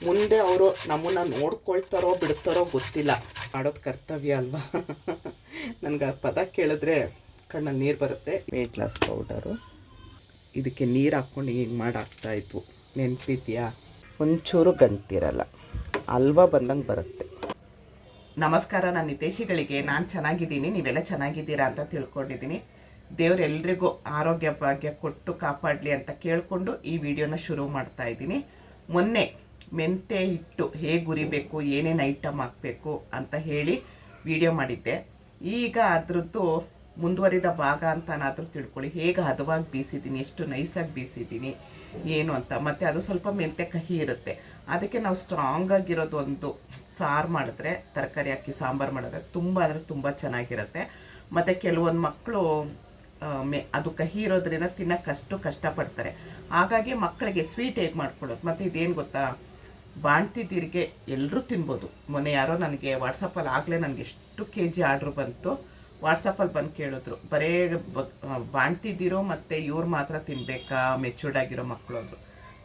ಮುಂದೆ ಅವರು ನಮ್ಮನ್ನ ನೋಡ್ಕೊಳ್ತಾರೋ ಬಿಡ್ತಾರೋ ಗೊತ್ತಿಲ್ಲ, ಮಾಡೋದು ಕರ್ತವ್ಯ ಅಲ್ವಾ. ನನಗೆ ಪದ ಕೇಳಿದ್ರೆ ಕಣ್ಣಲ್ಲಿ ನೀರು ಬರುತ್ತೆ. ವೆಯ್ಟ್ ಲಾಸ್ ಪೌಡರು, ಇದಕ್ಕೆ ನೀರು ಹಾಕ್ಕೊಂಡು ಹಿಂಗೆ ಮಾಡಿ ಹಾಕ್ತಾಯಿದ್ವು, ನೆನಪಿದೆಯಾ? ಒಂಚೂರು ಗಂಟಿರಲ್ಲ, ಹಲ್ವಾ ಬಂದಂಗೆ ಬರುತ್ತೆ. ನಮಸ್ಕಾರ, ನಾನು ನಿತೇಶಿಗಳಿಗೆ. ನಾನು ಚೆನ್ನಾಗಿದ್ದೀನಿ, ನೀವೆಲ್ಲ ಚೆನ್ನಾಗಿದ್ದೀರಾ ಅಂತ ತಿಳ್ಕೊಂಡಿದ್ದೀನಿ. ದೇವರೆಲ್ಲರಿಗೂ ಆರೋಗ್ಯ ಭಾಗ್ಯ ಕೊಟ್ಟು ಕಾಪಾಡಲಿ ಅಂತ ಕೇಳಿಕೊಂಡು ಈ ವಿಡಿಯೋನ ಶುರು ಮಾಡ್ತಾ ಇದ್ದೀನಿ. ಮೊನ್ನೆ ಮೆಂತೆ ಹಿಟ್ಟು ಹೇಗೆ ಉರಿಬೇಕು, ಏನೇನು ಐಟಮ್ ಹಾಕಬೇಕು ಅಂತ ಹೇಳಿ ವಿಡಿಯೋ ಮಾಡಿದ್ದೆ. ಈಗ ಅದರದ್ದು ಮುಂದುವರಿದ ಭಾಗ ಅಂತನಾದರೂ ತಿಳ್ಕೊಳ್ಳಿ, ಹೇಗೆ ಹದವಾಗಿ ಬೀಸಿದ್ದೀನಿ, ಎಷ್ಟು ನೈಸಾಗಿ ಬೀಸಿದ್ದೀನಿ ಏನು ಅಂತ. ಮತ್ತು ಅದು ಸ್ವಲ್ಪ ಮೆಂತೆ ಕಹಿ ಇರುತ್ತೆ, ಅದಕ್ಕೆ ನಾವು ಸ್ಟ್ರಾಂಗಾಗಿರೋದು ಒಂದು ಸಾರು ಮಾಡಿದ್ರೆ, ತರಕಾರಿ ಹಾಕಿ ಸಾಂಬಾರು ಮಾಡಿದ್ರೆ ತುಂಬ ಅಂದರೆ ತುಂಬ ಚೆನ್ನಾಗಿರುತ್ತೆ. ಮತ್ತು ಕೆಲವೊಂದು ಮಕ್ಕಳು ಅದು ಕಹಿ ಇರೋದ್ರಿಂದ ತಿನ್ನೋಕ್ಕಷ್ಟು ಕಷ್ಟಪಡ್ತಾರೆ. ಹಾಗಾಗಿ ಮಕ್ಕಳಿಗೆ ಸ್ವೀಟ್ ಹೇಗೆ ಮಾಡ್ಕೊಳ್ಳೋದು. ಮತ್ತು ಇದೇನು ಗೊತ್ತಾ, ಬಾಣ್ತಿದ್ದೀರಿಗೆ ಎಲ್ಲರೂ ತಿನ್ಬೋದು. ಮೊನ್ನೆ ಯಾರೋ ನನಗೆ ವಾಟ್ಸಪ್ಪಲ್ಲಿ ಆಗಲೇ ನನಗೆ ಎಷ್ಟು kg ಆರ್ಡ್ರ್ ಬಂತು, ವಾಟ್ಸಪ್ಪಲ್ಲಿ ಬಂದು ಕೇಳಿದ್ರು, ಬರೇ ಬಾಣ್ತಿದ್ದೀರೋ ಮತ್ತು ಇವ್ರು ಮಾತ್ರ ತಿನ್ನಬೇಕಾ, ಮೆಚೂರ್ಡ್ ಆಗಿರೋ ಮಕ್ಕಳು ಅಂದರು.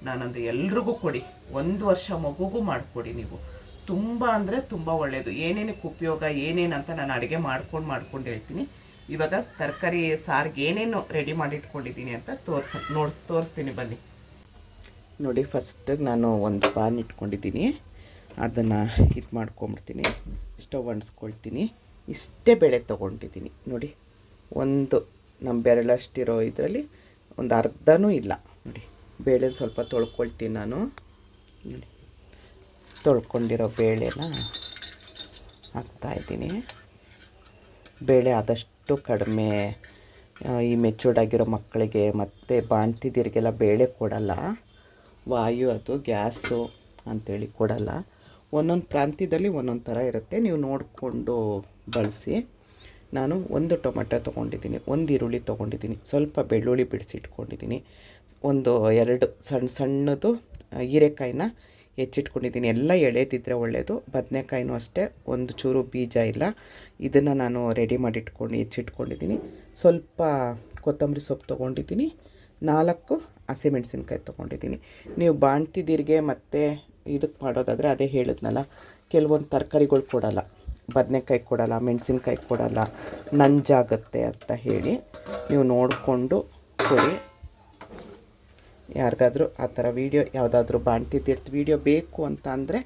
ನಾನಂದು ಎಲ್ರಿಗೂ ಕೊಡಿ, 1 ವರ್ಷ ಮಗುಗೂ ಮಾಡಿಕೊಡಿ ನೀವು, ತುಂಬ ಅಂದರೆ ತುಂಬ ಒಳ್ಳೆಯದು. ಏನೇನಕ್ಕೆ ಉಪಯೋಗ ಏನೇನಂತ ನಾನು ಅಡುಗೆ ಮಾಡ್ಕೊಂಡು ಹೇಳ್ತೀನಿ. ಇವಾಗ ತರಕಾರಿ ಸಾರಿಗೆ ಏನೇನು ರೆಡಿ ಮಾಡಿ ಇಟ್ಕೊಂಡಿದ್ದೀನಿ ಅಂತ ತೋರಿಸ್ತೀನಿ ಬನ್ನಿ. ನೋಡಿ, ಫಸ್ಟ್ ನಾನು ಒಂದು ಪಾನ್ ಇಟ್ಕೊಂಡಿದ್ದೀನಿ, ಅದನ್ನು ಇದು ಮಾಡ್ಕೊಂಬಿಡ್ತೀನಿ, ಸ್ಟವ್ ಅಂಟಿಸ್ಕೊಳ್ತೀನಿ. ಇಷ್ಟೇ ಬೇಳೆ ತೊಗೊಂಡಿದ್ದೀನಿ ನೋಡಿ, ಒಂದು ನಮ್ಮ ಬೆರಳಷ್ಟಿರೋ ಇದರಲ್ಲಿ ಒಂದು ಅರ್ಧನೂ ಇಲ್ಲ. ನೋಡಿ, ಬೇಳೆ ಸ್ವಲ್ಪ ತೊಳ್ಕೊಳ್ತೀನಿ ನಾನು. ನೋಡಿ, ತೊಳ್ಕೊಂಡಿರೋ ಬೇಳೆನ ಹಾಕ್ತಾಯಿದ್ದೀನಿ. ಬೇಳೆ ಆದಷ್ಟು ಕಡಿಮೆ, ಈ ಮೆಚೂರ್ಡ್ ಆಗಿರೋ ಮಕ್ಕಳಿಗೆ ಮತ್ತು ಬಾಣ್ತಿದ್ದೀರಿಗೆಲ್ಲ ಬೇಳೆ ಕೊಡಲ್ಲ, ವಾಯು ಅದು ಗ್ಯಾಸು ಅಂಥೇಳಿ ಕೊಡಲ್ಲ. ಒಂದೊಂದು ಪ್ರಾಂತ್ಯದಲ್ಲಿ ಒಂದೊಂದು ಥರ ಇರುತ್ತೆ, ನೀವು ನೋಡಿಕೊಂಡು ಬಳಸಿ. ನಾನು 1 ಟೊಮೆಟೊ ತೊಗೊಂಡಿದ್ದೀನಿ, 1 ಈರುಳ್ಳಿ ತೊಗೊಂಡಿದ್ದೀನಿ, ಸ್ವಲ್ಪ ಬೆಳ್ಳುಳ್ಳಿ ಬಿಡಿಸಿಟ್ಕೊಂಡಿದ್ದೀನಿ, 2 ಸಣ್ಣದು ಹೀರೆಕಾಯಿನ ಹೆಚ್ಚಿಟ್ಕೊಂಡಿದ್ದೀನಿ. ಎಲ್ಲ ಎಳೆದಿದ್ದರೆ ಒಳ್ಳೆಯದು. ಬದನೆಕಾಯಿನೂ ಅಷ್ಟೇ, ಒಂದು ಚೂರು ಬೀಜ ಇಲ್ಲ. ಇದನ್ನು ನಾನು ರೆಡಿ ಮಾಡಿ ಹೆಚ್ಚಿಟ್ಕೊಂಡಿದ್ದೀನಿ. ಸ್ವಲ್ಪ ಕೊತ್ತಂಬರಿ ಸೊಪ್ಪು ತೊಗೊಂಡಿದ್ದೀನಿ, 4 ಹಸಿಮೆಣಸಿನ್ಕಾಯಿ ತೊಗೊಂಡಿದ್ದೀನಿ. ನೀವು ಬಾಣ್ತಿದ್ದೀರಿಗೆ ಮತ್ತು ಇದಕ್ಕೆ ಮಾಡೋದಾದರೆ ಅದೇ ಹೇಳಿದ್ನಲ್ಲ, ಕೆಲವೊಂದು ತರಕಾರಿಗಳು ಕೊಡಲ್ಲ, ಬದನೆಕಾಯಿ ಕೊಡಲ್ಲ, ಮೆಣಸಿನ್ಕಾಯಿ ಕೊಡಲ್ಲ, ನಂಜಾಗುತ್ತೆ ಅಂತ ಹೇಳಿ ನೀವು ನೋಡಿಕೊಂಡು ಕೊಡಿ. ಯಾರಿಗಾದರೂ ಆ ಥರ ವೀಡಿಯೋ ಯಾವುದಾದ್ರೂ ಬಾಣ್ತಿದ್ದಿರ್ತು ವೀಡಿಯೋ ಬೇಕು ಅಂತ ಅಂದರೆ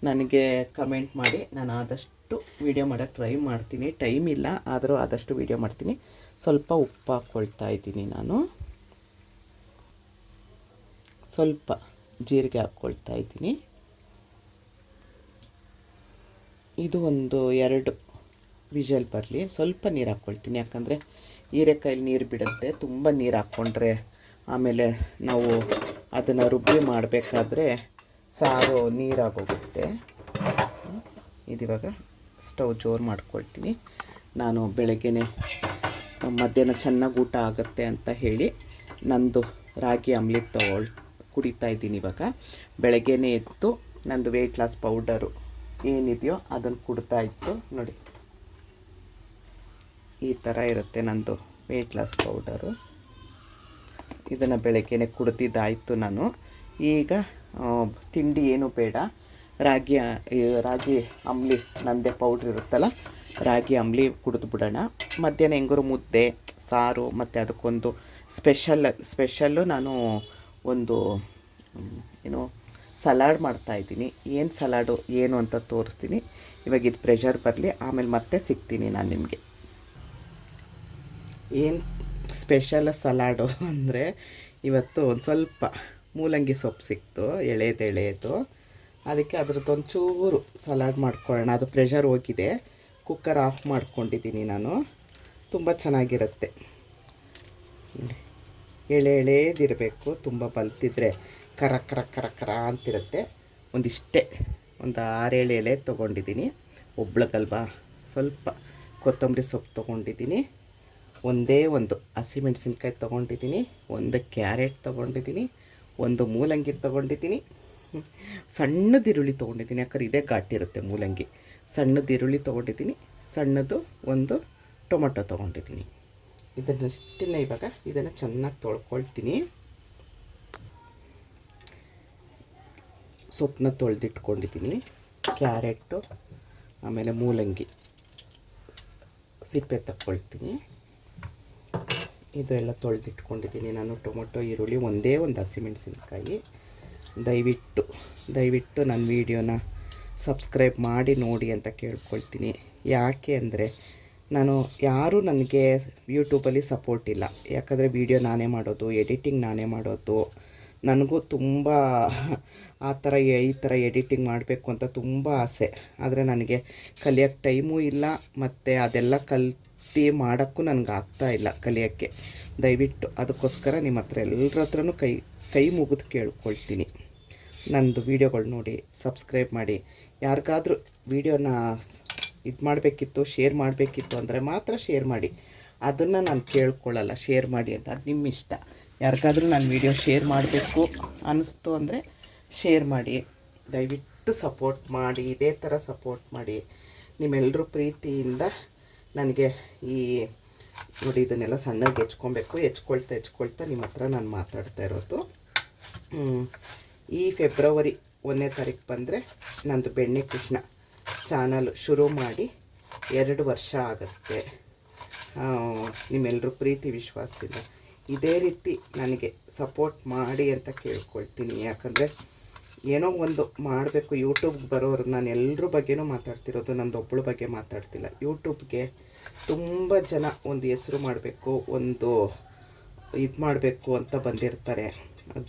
ನನಗೆ ಕಮೆಂಟ್ ಮಾಡಿ, ನಾನು ಆದಷ್ಟು ವೀಡಿಯೋ ಮಾಡೋಕ್ಕೆ ಟ್ರೈ ಮಾಡ್ತೀನಿ. ಟೈಮ್ ಇಲ್ಲ, ಆದರೂ ಆದಷ್ಟು ವೀಡಿಯೋ ಮಾಡ್ತೀನಿ. ಸ್ವಲ್ಪ ಉಪ್ಪು ಹಾಕ್ಕೊಳ್ತಾ ಇದ್ದೀನಿ ನಾನು, ಸ್ವಲ್ಪ ಜೀರಿಗೆ ಹಾಕ್ಕೊಳ್ತಾ ಇದ್ದೀನಿ. ಇದು ಒಂದು 2 ವಿಷಲ್ ಬರಲಿ. ಸ್ವಲ್ಪ ನೀರು ಹಾಕ್ಕೊಳ್ತೀನಿ, ಯಾಕಂದರೆ ಹೀರೆಕಾಯಲ್ಲಿ ನೀರು ಬಿಡುತ್ತೆ. ತುಂಬ ನೀರು ಹಾಕ್ಕೊಂಡ್ರೆ ಆಮೇಲೆ ನಾವು ಅದನ್ನು ರುಬ್ಬಿ ಮಾಡಬೇಕಾದ್ರೆ ಸಾರು ನೀರಾಗೋಗುತ್ತೆ. ಇದಿವಾಗ ಸ್ಟವ್ ಜೋರು ಮಾಡ್ಕೊಳ್ತೀನಿ. ನಾನು ಬೆಳಗ್ಗೆನೇ ಮಧ್ಯಾಹ್ನ ಚೆನ್ನಾಗಿ ಊಟ ಆಗುತ್ತೆ ಅಂತ ಹೇಳಿ ನಂದು ರಾಗಿ ಆಮ್ಲೆಟ್ ಕುಡಿತಾ ಇದ್ದೀನಿ. ಇವಾಗ ಬೆಳಗ್ಗೆನೇ ಎದ್ದು ನಂದು ವೆಯ್ಟ್ ಲಾಸ್ ಪೌಡರು ಏನಿದೆಯೋ ಅದನ್ನು ಕುಡ್ತಾ ಇತ್ತು. ನೋಡಿ, ಈ ಥರ ಇರುತ್ತೆ ನಂದು ವೆಯ್ಟ್ ಲಾಸ್ ಪೌಡರು. ಇದನ್ನು ಬೆಳಗ್ಗೆನೇ ಕುಡ್ದಿದ್ದಾಯಿತು ನಾನು. ಈಗ ತಿಂಡಿ ಏನು ಬೇಡ, ರಾಗಿ ಅಂಬ್ಲಿ ನಂದೇ ಪೌಡ್ರ್ ಇರುತ್ತಲ್ಲ, ರಾಗಿ ಅಂಬ್ಲಿ ಕುಡಿದು ಬಿಡೋಣ. ಮಧ್ಯಾಹ್ನ ಹೆಂಗರು ಮುದ್ದೆ ಸಾರು ಮತ್ತು ಅದಕ್ಕೊಂದು ಸ್ಪೆಷಲ್ಲು ನಾನು ಒಂದು ಸಲಾಡ್ ಮಾಡ್ತಾಯಿದ್ದೀನಿ. ಏನು ಸಲಾಡು ಏನು ಅಂತ ತೋರಿಸ್ತೀನಿ. ಇವಾಗ ಇದು ಪ್ರೆಷರ್ ಬರಲಿ, ಆಮೇಲೆ ಮತ್ತೆ ಸಿಗ್ತೀನಿ ನಾನು ನಿಮಗೆ. ಏನು ಸ್ಪೆಷಲ್ ಸಲಾಡು ಅಂದರೆ, ಇವತ್ತು ಒಂದು ಸ್ವಲ್ಪ ಮೂಲಂಗಿ ಸೊಪ್ಪು ಸಿಕ್ತು, ಎಳೆದು, ಅದಕ್ಕೆ ಅದ್ರದ್ದೊಂದು ಚೂರು ಸಲಾಡ್ ಮಾಡ್ಕೊಳ್ಳೋಣ. ಅದು ಪ್ರೆಷರ್ ಹೋಗಿದೆ, ಕುಕ್ಕರ್ ಆಫ್ ಮಾಡ್ಕೊಂಡಿದ್ದೀನಿ ನಾನು. ತುಂಬ ಚೆನ್ನಾಗಿರುತ್ತೆ. ಎಳೆದಿರಬೇಕು, ತುಂಬ ಬಲ್ತಿದ್ರೆ ಕರ ಕರ ಕರ ಕರ ಅಂತಿರುತ್ತೆ. ಒಂದು 6-7 ಎಲೆ ತೊಗೊಂಡಿದ್ದೀನಿ, ಒಬ್ಳಗಲ್ವಾ. ಸ್ವಲ್ಪ ಕೊತ್ತಂಬರಿ ಸೊಪ್ಪು ತೊಗೊಂಡಿದ್ದೀನಿ, ಒಂದೇ ಒಂದು ಹಸಿಮೆಣಸಿನ್ಕಾಯಿ ತೊಗೊಂಡಿದ್ದೀನಿ, ಒಂದು ಕ್ಯಾರೆಟ್ ತೊಗೊಂಡಿದ್ದೀನಿ, ಒಂದು ಮೂಲಂಗಿ ತೊಗೊಂಡಿದ್ದೀನಿ, ಸಣ್ಣದು ಈರುಳ್ಳಿ ತೊಗೊಂಡಿದ್ದೀನಿ, ಯಾಕಂದ್ರೆ ಇದೇ ಘಾಟಿರುತ್ತೆ ಮೂಲಂಗಿ. ಸಣ್ಣದು ಈರುಳ್ಳಿ ತೊಗೊಂಡಿದ್ದೀನಿ, ಸಣ್ಣದು ಒಂದು ಟೊಮೊಟೊ ತೊಗೊಂಡಿದ್ದೀನಿ. ಇದನ್ನಷ್ಟೇ ಇವಾಗ ಇದನ್ನು ಚೆನ್ನಾಗಿ ತೊಳ್ಕೊಳ್ತೀನಿ. ಸೊಪ್ಪನ್ನ ತೊಳೆದಿಟ್ಕೊಂಡಿದ್ದೀನಿ. ಕ್ಯಾರೆಟು, ಆಮೇಲೆ ಮೂಲಂಗಿ ಸಿಪ್ಪೆ ತಕ್ಕೊಳ್ತೀನಿ. ಇದು ಎಲ್ಲ ತೊಳೆದಿಟ್ಕೊಂಡಿದ್ದೀನಿ ನಾನು. ಟೊಮೊಟೊ, ಈರುಳ್ಳಿ, ಒಂದೇ ಒಂದು ಹಸಿಮೆಣಸಿನ್ಕಾಯಿ. ದಯವಿಟ್ಟು ನನ್ನ ವೀಡಿಯೋನ ಸಬ್ಸ್ಕ್ರೈಬ್ ಮಾಡಿ ನೋಡಿ ಅಂತ ಕೇಳ್ಕೊಳ್ತೀನಿ. ಯಾಕೆ ಅಂದರೆ ಯಾರೂ ನನಗೆ ಯೂಟ್ಯೂಬಲ್ಲಿ ಸಪೋರ್ಟ್ ಇಲ್ಲ. ಯಾಕಂದರೆ ವೀಡಿಯೋ ನಾನೇ ಮಾಡೋದು, ಎಡಿಟಿಂಗ್ ನಾನೇ ಮಾಡೋದು. ನನಗೂ ತುಂಬ ಈ ಥರ ಎಡಿಟಿಂಗ್ ಮಾಡಬೇಕು ಅಂತ ತುಂಬ ಆಸೆ. ಆದರೆ ನನಗೆ ಕಲಿಯೋಕ್ಕೆ ಟೈಮೂ ಇಲ್ಲ, ಮತ್ತು ಅದೆಲ್ಲ ಕಲ್ತು ಮಾಡೋಕ್ಕೂ ನನಗೆ ಆಗ್ತಾಯಿಲ್ಲ ಕಲಿಯೋಕ್ಕೆ. ದಯವಿಟ್ಟು ಅದಕ್ಕೋಸ್ಕರ ನಿಮ್ಮ ಹತ್ರ ಎಲ್ಲರ ಹತ್ರನೂ ಕೈ ಮುಗಿದು ಕೇಳ್ಕೊಳ್ತೀನಿ, ನನ್ನದು ವೀಡಿಯೋಗಳು ನೋಡಿ ಸಬ್ಸ್ಕ್ರೈಬ್ ಮಾಡಿ. ಯಾರಿಗಾದ್ರೂ ವೀಡಿಯೋನ ಇದು ಮಾಡಬೇಕಿತ್ತು, ಶೇರ್ ಮಾಡಬೇಕಿತ್ತು ಅಂದರೆ ಮಾತ್ರ ಶೇರ್ ಮಾಡಿ. ಅದನ್ನು ನಾನು ಕೇಳ್ಕೊಳ್ಳಲ್ಲ ಶೇರ್ ಮಾಡಿ ಅಂತ, ಅದು ನಿಮ್ಮ ಇಷ್ಟ. ಯಾರಿಗಾದ್ರೂ ನಾನು ವೀಡಿಯೋ ಶೇರ್ ಮಾಡಬೇಕು ಅನ್ನಿಸ್ತು ಅಂದರೆ ಶೇರ್ ಮಾಡಿ. ದಯವಿಟ್ಟು ಸಪೋರ್ಟ್ ಮಾಡಿ, ಇದೇ ಥರ ಸಪೋರ್ಟ್ ಮಾಡಿ. ನಿಮ್ಮೆಲ್ಲರೂ ಪ್ರೀತಿಯಿಂದ ನನಗೆ ನೋಡಿ ಇದನ್ನೆಲ್ಲ ಸಣ್ಣಗೆ ಹೆಚ್ಕೊಳ್ತಾ ನಿಮ್ಮ ಹತ್ರ ನಾನು ಮಾತಾಡ್ತಾ ಇರೋದು. ಈ ಫೆಬ್ರವರಿ 1ನೇ ತಾರೀಕು ಬಂದರೆ ನಂದು ಬೆಣ್ಣೆ ಕೃಷ್ಣ ಚಾನಲ್ ಶುರು ಮಾಡಿ 2 ವರ್ಷ ಆಗುತ್ತೆ. ನಿಮ್ಮೆಲ್ಲರೂ ಪ್ರೀತಿ ವಿಶ್ವಾಸದಿಂದ ಇದೇ ರೀತಿ ನನಗೆ ಸಪೋರ್ಟ್ ಮಾಡಿ ಅಂತ ಕೇಳ್ಕೊಳ್ತೀನಿ. ಯಾಕಂದರೆ ಏನೋ ಒಂದು ಮಾಡಬೇಕು. ಯೂಟ್ಯೂಬ್ಗೆ ಬರೋರು ನಾನು ಎಲ್ಲರ ಬಗ್ಗೆನೂ ಮಾತಾಡ್ತಿರೋದು, ನಂದು ಒಬ್ಬಳ ಬಗ್ಗೆ ಮಾತಾಡ್ತಿಲ್ಲ. ಯೂಟ್ಯೂಬ್ಗೆ ತುಂಬ ಜನ ಒಂದು ಹೆಸರು ಮಾಡಬೇಕು, ಒಂದು ಇದು ಮಾಡಬೇಕು ಅಂತ ಬಂದಿರ್ತಾರೆ,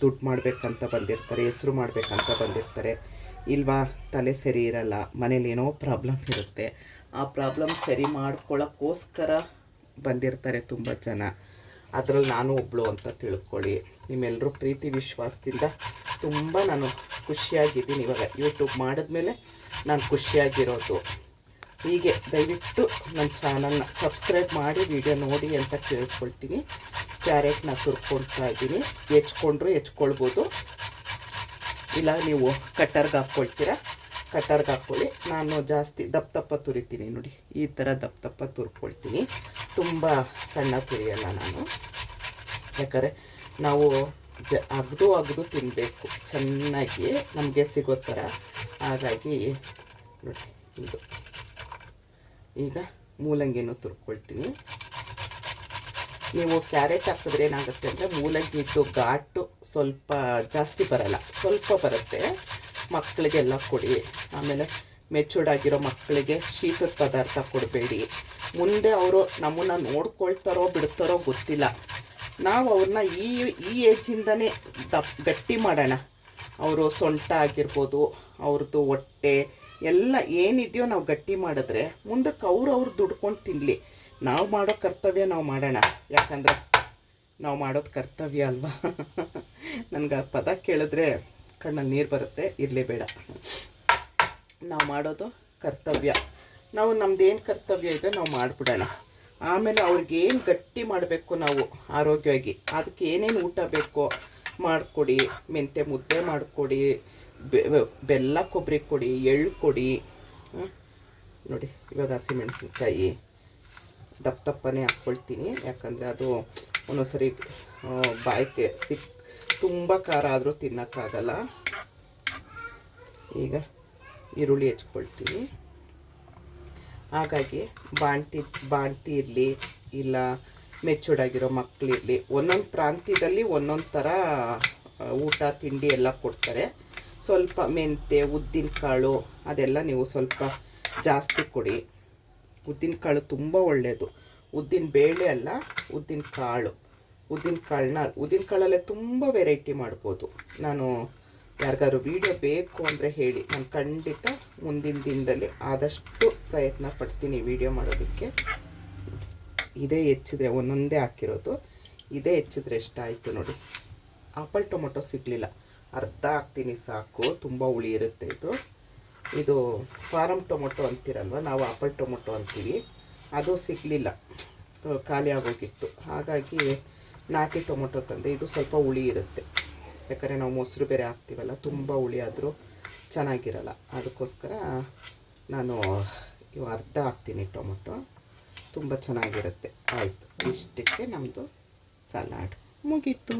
ದುಡ್ಡು ಮಾಡಬೇಕಂತ ಬಂದಿರ್ತಾರೆ, ಹೆಸರು ಮಾಡಬೇಕಂತ ಬಂದಿರ್ತಾರೆ. ಇಲ್ವಾ, ತಲೆ ಸರಿ ಇರಲ್ಲ, ಮನೇಲಿ ಏನೋ ಪ್ರಾಬ್ಲಮ್ ಇರುತ್ತೆ. ಆ ಪ್ರಾಬ್ಲಮ್ ಸರಿ ಮಾಡ್ಕೊಳ್ಳೋಕ್ಕೋಸ್ಕರ ಬಂದಿರ್ತಾರೆ ತುಂಬ ಜನ. ಅದರಲ್ಲಿ ನಾನು ಒಬ್ಬಳು ಅಂತ ತಿಳ್ಕೊಳ್ಳಿ. ನಿಮ್ಮೆಲ್ಲರೂ ಪ್ರೀತಿ ವಿಶ್ವಾಸದಿಂದ ತುಂಬ ನಾನು ಖುಷಿಯಾಗಿದ್ದೀನಿ. ಇವಾಗ ಯೂಟ್ಯೂಬ್ ಮಾಡಿದ್ಮೇಲೆ ನಾನು ಖುಷಿಯಾಗಿರೋದು. ಹೀಗೆ ದಯವಿಟ್ಟು ನನ್ನ ಚಾನಲ್ನ ಸಬ್ಸ್ಕ್ರೈಬ್ ಮಾಡಿ ವಿಡಿಯೋ ನೋಡಿ ಅಂತ ಕೇಳ್ಕೊಳ್ತೀನಿ. ಕ್ಯಾರೆಟ್ನ ತುರ್ಕೊಳ್ತಾ ಇದ್ದೀನಿ. ಹೆಚ್ಕೊಳ್ಬೋದು, ಇಲ್ಲ ನೀವು ಕಟ್ಟರ್ಗೆ ಹಾಕ್ಕೊಳ್ತೀರಾ, ಕಟ್ಟರ್ಗೆ ಹಾಕ್ಕೊಳ್ಳಿ. ನಾನು ಜಾಸ್ತಿ ದಪ್ಪ ತುರಿತೀನಿ ನೋಡಿ, ಈ ಥರ ದಪ್ಪ ತುರ್ಕೊಳ್ತೀನಿ. ತುಂಬ ಸಣ್ಣ ತುರಿಯಲ್ಲ ನಾನು. ಯಾಕಂದರೆ ನಾವು ಅಗ್ದು ತಿನ್ನಬೇಕು ಚೆನ್ನಾಗಿ, ನಮಗೆ ಸಿಗೋ ಥರ. ಹಾಗಾಗಿ ನೋಡಿ, ಇದು ಈಗ ಮೂಲಂಗಿನೂ ತುರ್ಕೊಳ್ತೀನಿ. ನೀವು ಕ್ಯಾರೆಟ್ ಹಾಕಿದ್ರೆ ಏನಾಗುತ್ತೆ ಅಂದರೆ ಮೂಲಂಗಿದ್ದು ಘಾಟು ಸ್ವಲ್ಪ ಜಾಸ್ತಿ ಬರಲ್ಲ, ಸ್ವಲ್ಪ ಬರುತ್ತೆ. ಮಕ್ಕಳಿಗೆಲ್ಲ ಕೊಡಿ. ಆಮೇಲೆ ಮೆಚೂರ್ಡಾಗಿರೋ ಮಕ್ಕಳಿಗೆ ಶೀತದ ಪದಾರ್ಥ ಕೊಡಬೇಡಿ. ಮುಂದೆ ಅವರು ನಮ್ಮನ್ನು ನೋಡ್ಕೊಳ್ತಾರೋ ಬಿಡ್ತಾರೋ ಗೊತ್ತಿಲ್ಲ. ನಾವು ಅವ್ರನ್ನ ಈ ಏಜಿಂದನೇ ಗಟ್ಟಿ ಮಾಡೋಣ. ಅವರು ಸೊಂಟ ಆಗಿರ್ಬೋದು, ಅವ್ರದ್ದು ಹೊಟ್ಟೆ ಎಲ್ಲ ಏನಿದೆಯೋ ನಾವು ಗಟ್ಟಿ ಮಾಡಿದ್ರೆ ಮುಂದಕ್ಕೆ ಅವ್ರು ದುಡ್ಕೊಂಡು ತಿನ್ನಲಿ. ನಾವು ಮಾಡೋ ಕರ್ತವ್ಯ ನಾವು ಮಾಡೋಣ. ಯಾಕಂದರೆ ನಾವು ಮಾಡೋದು ಕರ್ತವ್ಯ ಅಲ್ವಾ. ನನಗೆ ಆ ಪದ ಕೇಳಿದ್ರೆ ಕಣ್ಣಲ್ಲಿ ನೀರು ಬರುತ್ತೆ. ಇರಲೇಬೇಡ, ನಾವು ಮಾಡೋದು ಕರ್ತವ್ಯ. ನಾವು ನಮ್ಮದೇನು ಕರ್ತವ್ಯ ಇದೆ ನಾವು ಮಾಡಿಬಿಡೋಣ. ಆಮೇಲೆ ಅವ್ರಿಗೇನು ಗಟ್ಟಿ ಮಾಡಬೇಕು ನಾವು ಆರೋಗ್ಯವಾಗಿ, ಅದಕ್ಕೆ ಏನೇನು ಊಟ ಬೇಕೋ ಮಾಡಿಕೊಡಿ. ಮೆಂತ್ಯ ಮುದ್ದೆ ಮಾಡಿಕೊಡಿ, ಬೆಲ್ಲ ಕೊಬ್ಬರಿ ಕೊಡಿ, ಎಳ್ಳು ಕೊಡಿ. ನೋಡಿ ಇವಾಗ ಹಸಿಮೆಣಸಿನ್ಕಾಯಿ ದಪ್ಪನೇ ಹಾಕ್ಕೊಳ್ತೀನಿ. ಯಾಕಂದರೆ ಅದು ಒಂದೊಂದ್ಸರಿ ಬಾಯಿಗೆ ತುಂಬ ಖಾರ ಆದರೂ ತಿನ್ನೋಕ್ಕಾಗಲ್ಲ. ಈಗ ಈರುಳ್ಳಿ ಹೆಚ್ಕೊಳ್ತೀನಿ. ಹಾಗಾಗಿ ಬಾಣ್ತಿ ಇರಲಿ, ಇಲ್ಲ ಮೆಚೂರ್ಡಾಗಿರೋ ಮಕ್ಕಳಿರಲಿ, ಒಂದೊಂದು ಪ್ರಾಂತ್ಯದಲ್ಲಿ ಒಂದೊಂದು ಥರ ಊಟ ತಿಂಡಿ ಎಲ್ಲ ಕೊಡ್ತಾರೆ. ಸ್ವಲ್ಪ ಮೆಂತೆ, ಉದ್ದಿನ ಕಾಳು ಅದೆಲ್ಲ ನೀವು ಸ್ವಲ್ಪ ಜಾಸ್ತಿ ಕೊಡಿ. ಉದ್ದಿನ ಕಾಳು ತುಂಬ ಒಳ್ಳೆಯದು. ಉದ್ದಿನ ಬೇಳೆ ಅಲ್ಲ, ಉದ್ದಿನ ಕಾಳು. ಉದ್ದಿನ ಕಾಳಲ್ಲೇ ತುಂಬ ವೆರೈಟಿ ಮಾಡ್ಬೋದು. ನಾನು ಯಾರಿಗಾದ್ರು ವೀಡಿಯೋ ಬೇಕು ಅಂದರೆ ಹೇಳಿ, ನಾನು ಖಂಡಿತ ಮುಂದಿನ ದಿನದಲ್ಲಿ ಆದಷ್ಟು ಪ್ರಯತ್ನ ಪಡ್ತೀನಿ ವೀಡಿಯೋ ಮಾಡೋದಕ್ಕೆ. ಇದೇ ಹೆಚ್ಚಿದ್ರೆ, ಒಂದೊಂದೇ ಹಾಕಿರೋದು, ಇದೇ ಹೆಚ್ಚಿದ್ರೆ ಎಷ್ಟಾಯಿತು ನೋಡಿ. ಆಪಲ್ ಟೊಮೊಟೊ ಸಿಗಲಿಲ್ಲ, ಅರ್ಧ ಹಾಕ್ತೀನಿ ಸಾಕು, ತುಂಬ ಹುಳಿ ಇರುತ್ತೆ ಇದು ಫಾರಮ್ ಟೊಮೊಟೊ ಅಂತೀರಲ್ವ, ನಾವು ಆಪಲ್ ಟೊಮೊಟೊ ಅಂತೀವಿ. ಅದು ಸಿಗಲಿಲ್ಲ, ಖಾಲಿ ಆಗೋಗಿತ್ತು. ಹಾಗಾಗಿ ನಾಟಿ ಟೊಮೊಟೊ ತಂದೆ. ಇದು ಸ್ವಲ್ಪ ಹುಳಿ ಇರುತ್ತೆ, ಯಾಕಂದರೆ ನಾವು ಮೊಸರು ಬೇರೆ ಹಾಕ್ತೀವಲ್ಲ, ತುಂಬ ಹುಳಿ ಆದರೂ ಚೆನ್ನಾಗಿರಲ್ಲ. ಅದಕ್ಕೋಸ್ಕರ ನಾನು ಇವು ಅರ್ಧ ಹಾಕ್ತೀನಿ ಟೊಮೊಟೊ, ತುಂಬ ಚೆನ್ನಾಗಿರುತ್ತೆ. ಆಯಿತು, ಇಷ್ಟಕ್ಕೆ ನಮ್ಮದು ಸಲಾಡ್ ಮುಗೀತು.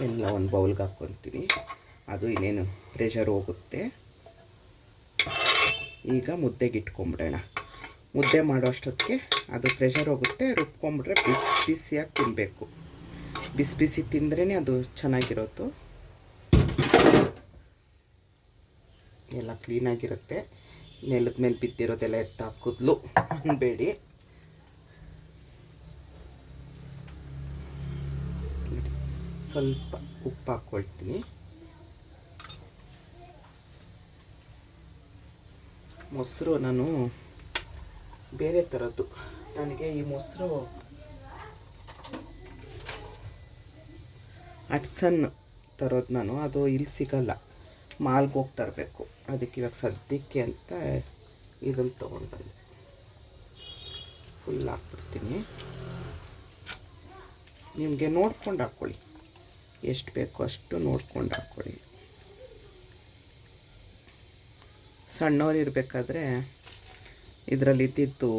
ಎಲ್ಲ ಒಂದು ಬೌಲ್ಗೆ ಹಾಕ್ಕೊತೀನಿ. ಅದು ಇನ್ನೇನು ಪ್ರೆಷರ್ ಹೋಗುತ್ತೆ. ಈಗ ಮುದ್ದೆಗೆ ಇಟ್ಕೊಂಬಿಡೋಣ. ಮುದ್ದೆ ಮಾಡೋ ಅಷ್ಟೊತ್ತಿಗೆ ಅದು ಪ್ರೆಷರ್ ಹೋಗುತ್ತೆ. ರುಬ್ಕೊಂಬಿಟ್ರೆ ಬಿಸಿ ಬಿಸಿಯಾಗಿ ತಿನ್ನಬೇಕು. ಬಿಸಿ ಬಿಸಿ ತಿಂದ್ರೇ ಅದು ಚೆನ್ನಾಗಿರೋದು. ಎಲ್ಲ ಕ್ಲೀನಾಗಿರುತ್ತೆ. ನೆಲದ ಮೇಲೆ ಬಿದ್ದಿರೋದೆಲ್ಲ ಎತ್ತ ಕೂದಲು ಅನ್ಬೇಡಿ. ಸ್ವಲ್ಪ ಉಪ್ಪು ಹಾಕ್ಕೊಳ್ತೀನಿ. ಮೊಸರು ನಾನು ಬೇರೆ ಥರದ್ದು. ನನಗೆ ಈ ಮೊಸರು ಹಟ್ಸನ್ ತರೋದು ನಾನು. ಅದು ಇಲ್ಲಿ ಸಿಗಲ್ಲ, ಮಾಲ್ಗೆ ಹೋಗಿ ತರಬೇಕು. ಅದಕ್ಕೆ ಇವಾಗ ಸದ್ಯಕ್ಕೆ ಅಂತ ಇದನ್ನು ತೊಗೊಂಡು ಬಂದೆ. ಫುಲ್ ಹಾಕ್ಬಿಡ್ತೀನಿ. ನಿಮಗೆ ನೋಡ್ಕೊಂಡು ಹಾಕ್ಕೊಳ್ಳಿ, ಎಷ್ಟು ಬೇಕೋ ಅಷ್ಟು ನೋಡ್ಕೊಂಡು ಹಾಕ್ಕೊಳ್ಳಿ. ಸಣ್ಣವ್ರು ಇರಬೇಕಾದ್ರೆ ಇದರಲ್ಲಿ ಇದ್ದಿದ್ದು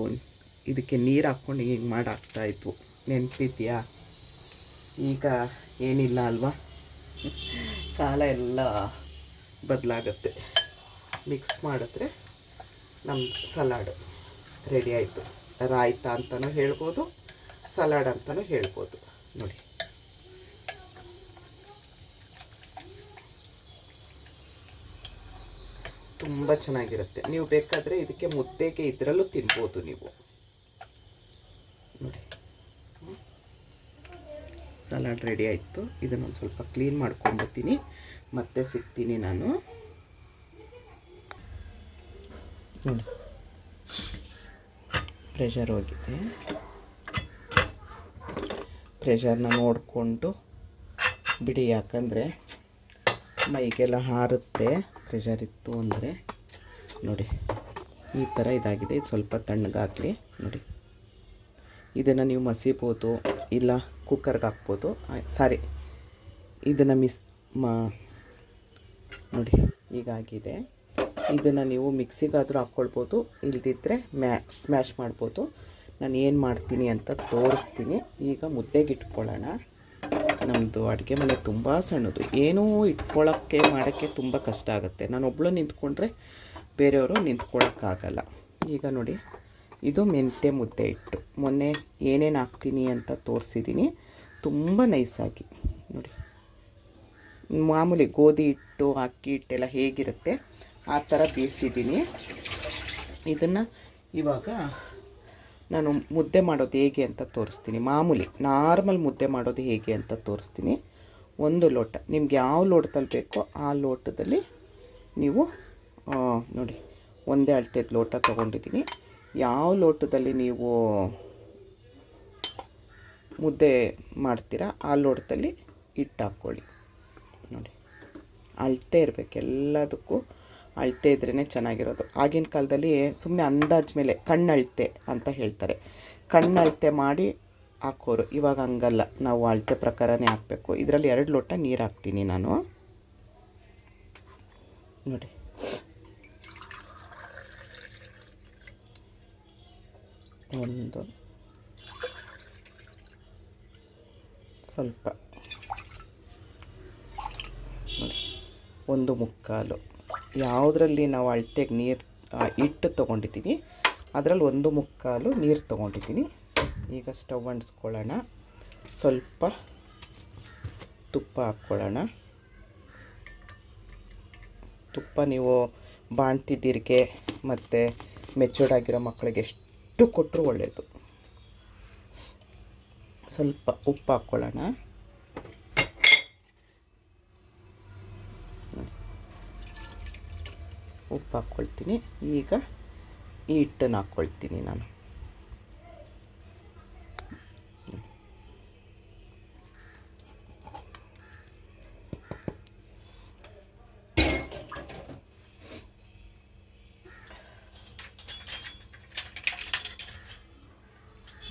ಇದಕ್ಕೆ ನೀರು ಹಾಕ್ಕೊಂಡು ಹಿಂಗೆ ಮಾಡಿ ಹಾಕ್ತಾಯಿದ್ವು. ನೆನಪಿದೆಯಾ? ಈಗ ಏನಿಲ್ಲ ಅಲ್ವಾ, ಕಾಲ ಎಲ್ಲ ಬದಲಾಗತ್ತೆ. ಮಿಕ್ಸ್ ಮಾಡಿದ್ರೆ ನಮ್ಮ ಸಲಾಡ್ ರೆಡಿ ಆಯಿತು. ರಾಯ್ತ ಅಂತಲೂ ಹೇಳ್ಬೋದು, ಸಲಾಡ್ ಅಂತಲೂ ಹೇಳ್ಬೋದು. ನೋಡಿ, ತುಂಬ ಚೆನ್ನಾಗಿರುತ್ತೆ. ನೀವು ಬೇಕಾದರೆ ಇದಕ್ಕೆ ಮುದ್ದೆಗೆ ಇದರಲ್ಲೂ ತಿನ್ಬೋದು ನೀವು. ನೋಡಿ, ಸಲಾಡ್ ರೆಡಿ ಆಯಿತು. ಇದನ್ನೊಂದು ಸ್ವಲ್ಪ ಕ್ಲೀನ್ ಮಾಡ್ಕೊಂಡ್ಬರ್ತೀನಿ, ಮತ್ತೆ ಸಿಗ್ತೀನಿ ನಾನು. ನೋಡಿ, ಪ್ರೆಷರ್ ಹೋಗಿದೆ. ಪ್ರೆಷರ್ನ ನೋಡಿಕೊಂಡು ಬಿಡಿ, ಯಾಕಂದರೆ ಮೈಗೆಲ್ಲ ಹಾರುತ್ತೆ ಪ್ರೆಷರ್ ಇತ್ತು ಅಂದರೆ. ನೋಡಿ, ಈ ಥರ ಇದಾಗಿದೆ. ಇದು ಸ್ವಲ್ಪ ತಣ್ಣಗಾಗಲಿ. ನೋಡಿ, ಇದನ್ನು ನೀವು ಮಸಿಬೋದು, ಇಲ್ಲ ಕುಕ್ಕರ್ಗೆ ಹಾಕ್ಬೋದು. ಸಾರಿ, ಇದನ್ನು ನೋಡಿ ಹೀಗಾಗಿದೆ. ಇದನ್ನು ನೀವು ಮಿಕ್ಸಿಗಾದರೂ ಹಾಕ್ಕೊಳ್ಬೋದು, ಇಲ್ದಿದ್ದರೆ ಸ್ಮ್ಯಾಶ್ ಮಾಡ್ಬೋದು. ನಾನು ಏನು ಮಾಡ್ತೀನಿ ಅಂತ ತೋರಿಸ್ತೀನಿ. ಈಗ ಮುದ್ದೆಗೆ ಇಟ್ಕೊಳ್ಳೋಣ. ನಮ್ಮದು ಅಡುಗೆ ಮನೆ ತುಂಬ ಸಣ್ಣದು, ಏನೂ ಇಟ್ಕೊಳ್ಳೋಕ್ಕೆ ಮಾಡೋಕ್ಕೆ ತುಂಬ ಕಷ್ಟ ಆಗುತ್ತೆ. ನಾನು ಒಬ್ಬಳು ನಿಂತ್ಕೊಂಡ್ರೆ ಬೇರೆಯವರು ನಿಂತ್ಕೊಳ್ಳೋಕ್ಕಾಗಲ್ಲ. ಈಗ ನೋಡಿ, ಇದು ಮೆಂತ್ಯ ಮುದ್ದೆ ಹಿಟ್ಟು. ಮೊನ್ನೆ ಏನೇನು ಹಾಕ್ತೀನಿ ಅಂತ ತೋರಿಸಿದ್ದೀನಿ, ತುಂಬ ನೈಸಾಗಿ. ನೋಡಿ, ಮಾಮೂಲಿ ಗೋಧಿ ಹಿಟ್ಟು ಅಕ್ಕಿ ಹಿಟ್ಟೆಲ್ಲ ಹೇಗಿರುತ್ತೆ ಆ ಥರ ಬೇಯಿಸಿದ್ದೀನಿ. ಇದನ್ನು ಇವಾಗ ನಾನು ಮುದ್ದೆ ಮಾಡೋದು ಹೇಗೆ ಅಂತ ತೋರಿಸ್ತೀನಿ. ಮಾಮೂಲಿ ನಾರ್ಮಲ್ ಮುದ್ದೆ ಮಾಡೋದು ಹೇಗೆ ಅಂತ ತೋರಿಸ್ತೀನಿ. ಒಂದು ಲೋಟ, ನಿಮ್ಗೆ ಯಾವ ಲೋಟದಲ್ಲಿ ಬೇಕೋ ಆ ಲೋಟದಲ್ಲಿ ನೀವು ನೋಡಿ, ಒಂದೇ ಅಳತೆದು ಲೋಟ ತೊಗೊಂಡಿದ್ದೀನಿ. ಯಾವ ಲೋಟದಲ್ಲಿ ನೀವು ಮುದ್ದೆ ಮಾಡ್ತೀರಾ ಆ ಲೋಟದಲ್ಲಿ ಹಿಟ್ಟು ಹಾಕ್ಕೊಳ್ಳಿ. ನೋಡಿ, ಅಳತೆ ಇರಬೇಕು, ಎಲ್ಲದಕ್ಕೂ ಅಳತೆ ಇದ್ರೇ ಚೆನ್ನಾಗಿರೋದು. ಆಗಿನ ಕಾಲದಲ್ಲಿ ಸುಮ್ಮನೆ ಅಂದಾಜು ಮೇಲೆ ಕಣ್ಣಳತೆ ಅಂತ ಹೇಳ್ತಾರೆ, ಕಣ್ಣಳತೆ ಮಾಡಿ ಹಾಕೋರು. ಇವಾಗ ಹಂಗಲ್ಲ, ನಾವು ಅಳತೆ ಪ್ರಕಾರನೇ ಹಾಕಬೇಕು. ಇದರಲ್ಲಿ 2 ಲೋಟ ನೀರು ಹಾಕ್ತೀನಿ ನಾನು. ನೋಡಿ, ಒಂದು ಸ್ವಲ್ಪ, ನೋಡಿ, 1/4. ಯಾವುದರಲ್ಲಿ ನಾವು ಅಳತೆಗೆ ನೀರು ಹಿಟ್ಟು ತೊಗೊಂಡಿದ್ದೀವಿ ಅದರಲ್ಲಿ 1/4 ನೀರು ತೊಗೊಂಡಿದ್ದೀನಿ. ಈಗ ಸ್ಟವ್ ಅಂಟಿಸ್ಕೊಳ್ಳೋಣ. ಸ್ವಲ್ಪ ತುಪ್ಪ ಹಾಕ್ಕೊಳ್ಳೋಣ. ತುಪ್ಪ ನೀವು ಬಾಣ್ತಿದ್ದೀರಿಗೆ ಮತ್ತು ಮೆಚೂರ್ಡಾಗಿರೋ ಮಕ್ಕಳಿಗೆ ಎಷ್ಟು ಕೊಟ್ಟರು ಒಳ್ಳೆಯದು. ಸ್ವಲ್ಪ ಉಪ್ಪು ಹಾಕ್ಕೊಳ್ಳೋಣ. ಉಪ್ಪು ಹಾಕ್ಕೊಳ್ತೀನಿ. ಈಗ ಈ ಹಿಟ್ಟನ್ನು ಹಾಕ್ಕೊಳ್ತೀನಿ ನಾನು.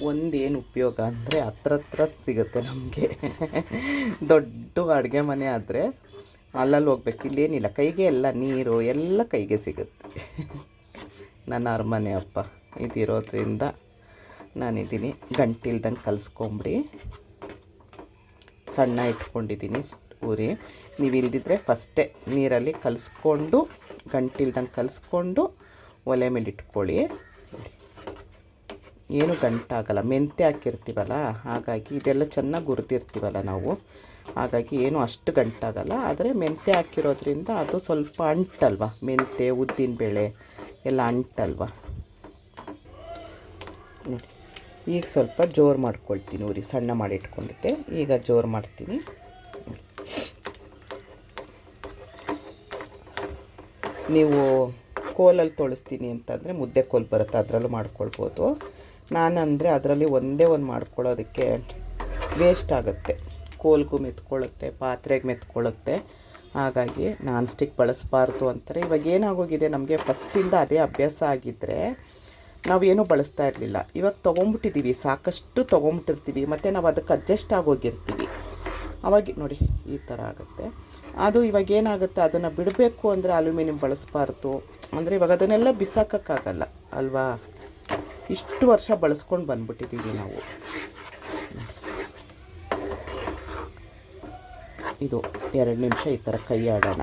ಒಂದೇನು ಉಪಯೋಗ ಅಂದರೆ ಹತ್ರ ಸಿಗುತ್ತೆ ನಮಗೆ. ದೊಡ್ಡ ಅಡುಗೆ ಮನೆ ಆದರೆ ಅಲ್ಲಲ್ಲಿ ಹೋಗ್ಬೇಕು, ಇಲ್ಲೇನಿಲ್ಲ, ಕೈಗೆ ಎಲ್ಲ ನೀರು ಎಲ್ಲ ಕೈಗೆ ಸಿಗುತ್ತೆ. ನನ್ನ ಅರಮನೆ ಅಪ್ಪ ಇದಿರೋದ್ರಿಂದ ನಾನಿದ್ದೀನಿ. ಗಂಟಿಲ್ದಂಗೆ ಕಲಿಸ್ಕೊಂಬಿಡಿ. ಸಣ್ಣ ಇಟ್ಕೊಂಡಿದ್ದೀನಿ ಉರಿ. ನೀವು ಇಲ್ದಿದ್ರೆ ಫಸ್ಟೇ ನೀರಲ್ಲಿ ಕಲಿಸ್ಕೊಂಡು ಗಂಟಿಲ್ದಂಗೆ ಕಲಿಸ್ಕೊಂಡು ಒಲೆ ಮೇಲೆ ಇಟ್ಕೊಳ್ಳಿ. ಏನು ಗಂಟಾಗಲ್ಲ, ಮೆಂತ್ಯ ಹಾಕಿರ್ತೀವಲ್ಲ ಹಾಗಾಗಿ ಇದೆಲ್ಲ ಚೆನ್ನಾಗಿ ಹುರಿದಿರ್ತೀವಲ್ಲ ನಾವು, ಹಾಗಾಗಿ ಏನು ಅಷ್ಟು ಗಂಟಾಗಲ್ಲ. ಆದರೆ ಮೆಂತ್ಯ ಹಾಕಿರೋದ್ರಿಂದ ಅದು ಸ್ವಲ್ಪ ಅಂಟಲ್ವ, ಮೆಂತ್ಯ ಉದ್ದಿನಬೇಳೆ ಎಲ್ಲ ಅಂಟಲ್ವ. ನೋಡಿ ಈಗ ಸ್ವಲ್ಪ ಜೋರು ಮಾಡ್ಕೊಳ್ತೀನಿ ಉರಿ, ಸಣ್ಣ ಮಾಡಿ ಇಟ್ಕೊಂಡಿದ್ದೆ, ಈಗ ಜೋರು ಮಾಡ್ತೀನಿ. ನೀವು ಕೋಲಲ್ಲಿ ತೊಳಿಸ್ತೀನಿ ಅಂತಂದರೆ ಮುದ್ದೆ ಕೋಲು ಬರುತ್ತೆ, ಅದರಲ್ಲೂ ಮಾಡ್ಕೊಳ್ಬೋದು. ನಾನಂದರೆ ಅದರಲ್ಲಿ ಒಂದೇ ಒಂದು ಮಾಡ್ಕೊಳ್ಳೋದಕ್ಕೆ ವೇಸ್ಟ್ ಆಗುತ್ತೆ, ಕೋಲ್ಗೂ ಮೆತ್ಕೊಳ್ಳುತ್ತೆ, ಪಾತ್ರೆಗೆ ಮೆತ್ಕೊಳ್ಳುತ್ತೆ, ಹಾಗಾಗಿ ನಾನ್ ಸ್ಟಿಕ್ ಬಳಸಬಾರ್ದು ಅಂತಾರೆ. ಇವಾಗ ಏನಾಗೋಗಿದೆ, ನಮಗೆ ಫಸ್ಟಿಂದ ಅದೇ ಅಭ್ಯಾಸ ಆಗಿದ್ದರೆ ನಾವೇನೂ ಬಳಸ್ತಾ ಇರಲಿಲ್ಲ. ಇವಾಗ ತೊಗೊಂಬಿಟ್ಟಿದ್ದೀವಿ, ಸಾಕಷ್ಟು ತೊಗೊಂಬಿಟ್ಟಿರ್ತೀವಿ, ಮತ್ತು ನಾವು ಅದಕ್ಕೆ ಅಡ್ಜಸ್ಟ್ ಆಗೋಗಿರ್ತೀವಿ. ಅವಾಗ ನೋಡಿ ಈ ಥರ ಆಗುತ್ತೆ. ಅದು ಇವಾಗ ಏನಾಗುತ್ತೆ, ಅದನ್ನು ಬಿಡಬೇಕು ಅಂದರೆ ಅಲ್ಯೂಮಿನಿಯಂ ಬಳಸಬಾರ್ದು. ಅಂದರೆ ಇವಾಗ ಅದನ್ನೆಲ್ಲ ಬಿಸಾಕೋಕ್ಕಾಗಲ್ಲ ಅಲ್ವಾ, ಇಷ್ಟು ವರ್ಷ ಬಳಸ್ಕೊಂಡು ಬಂದ್ಬಿಟ್ಟಿದ್ದೀವಿ ನಾವು. ಇದು 2 ನಿಮಿಷ ಈ ಥರ ಕೈ ಆಡೋಣ.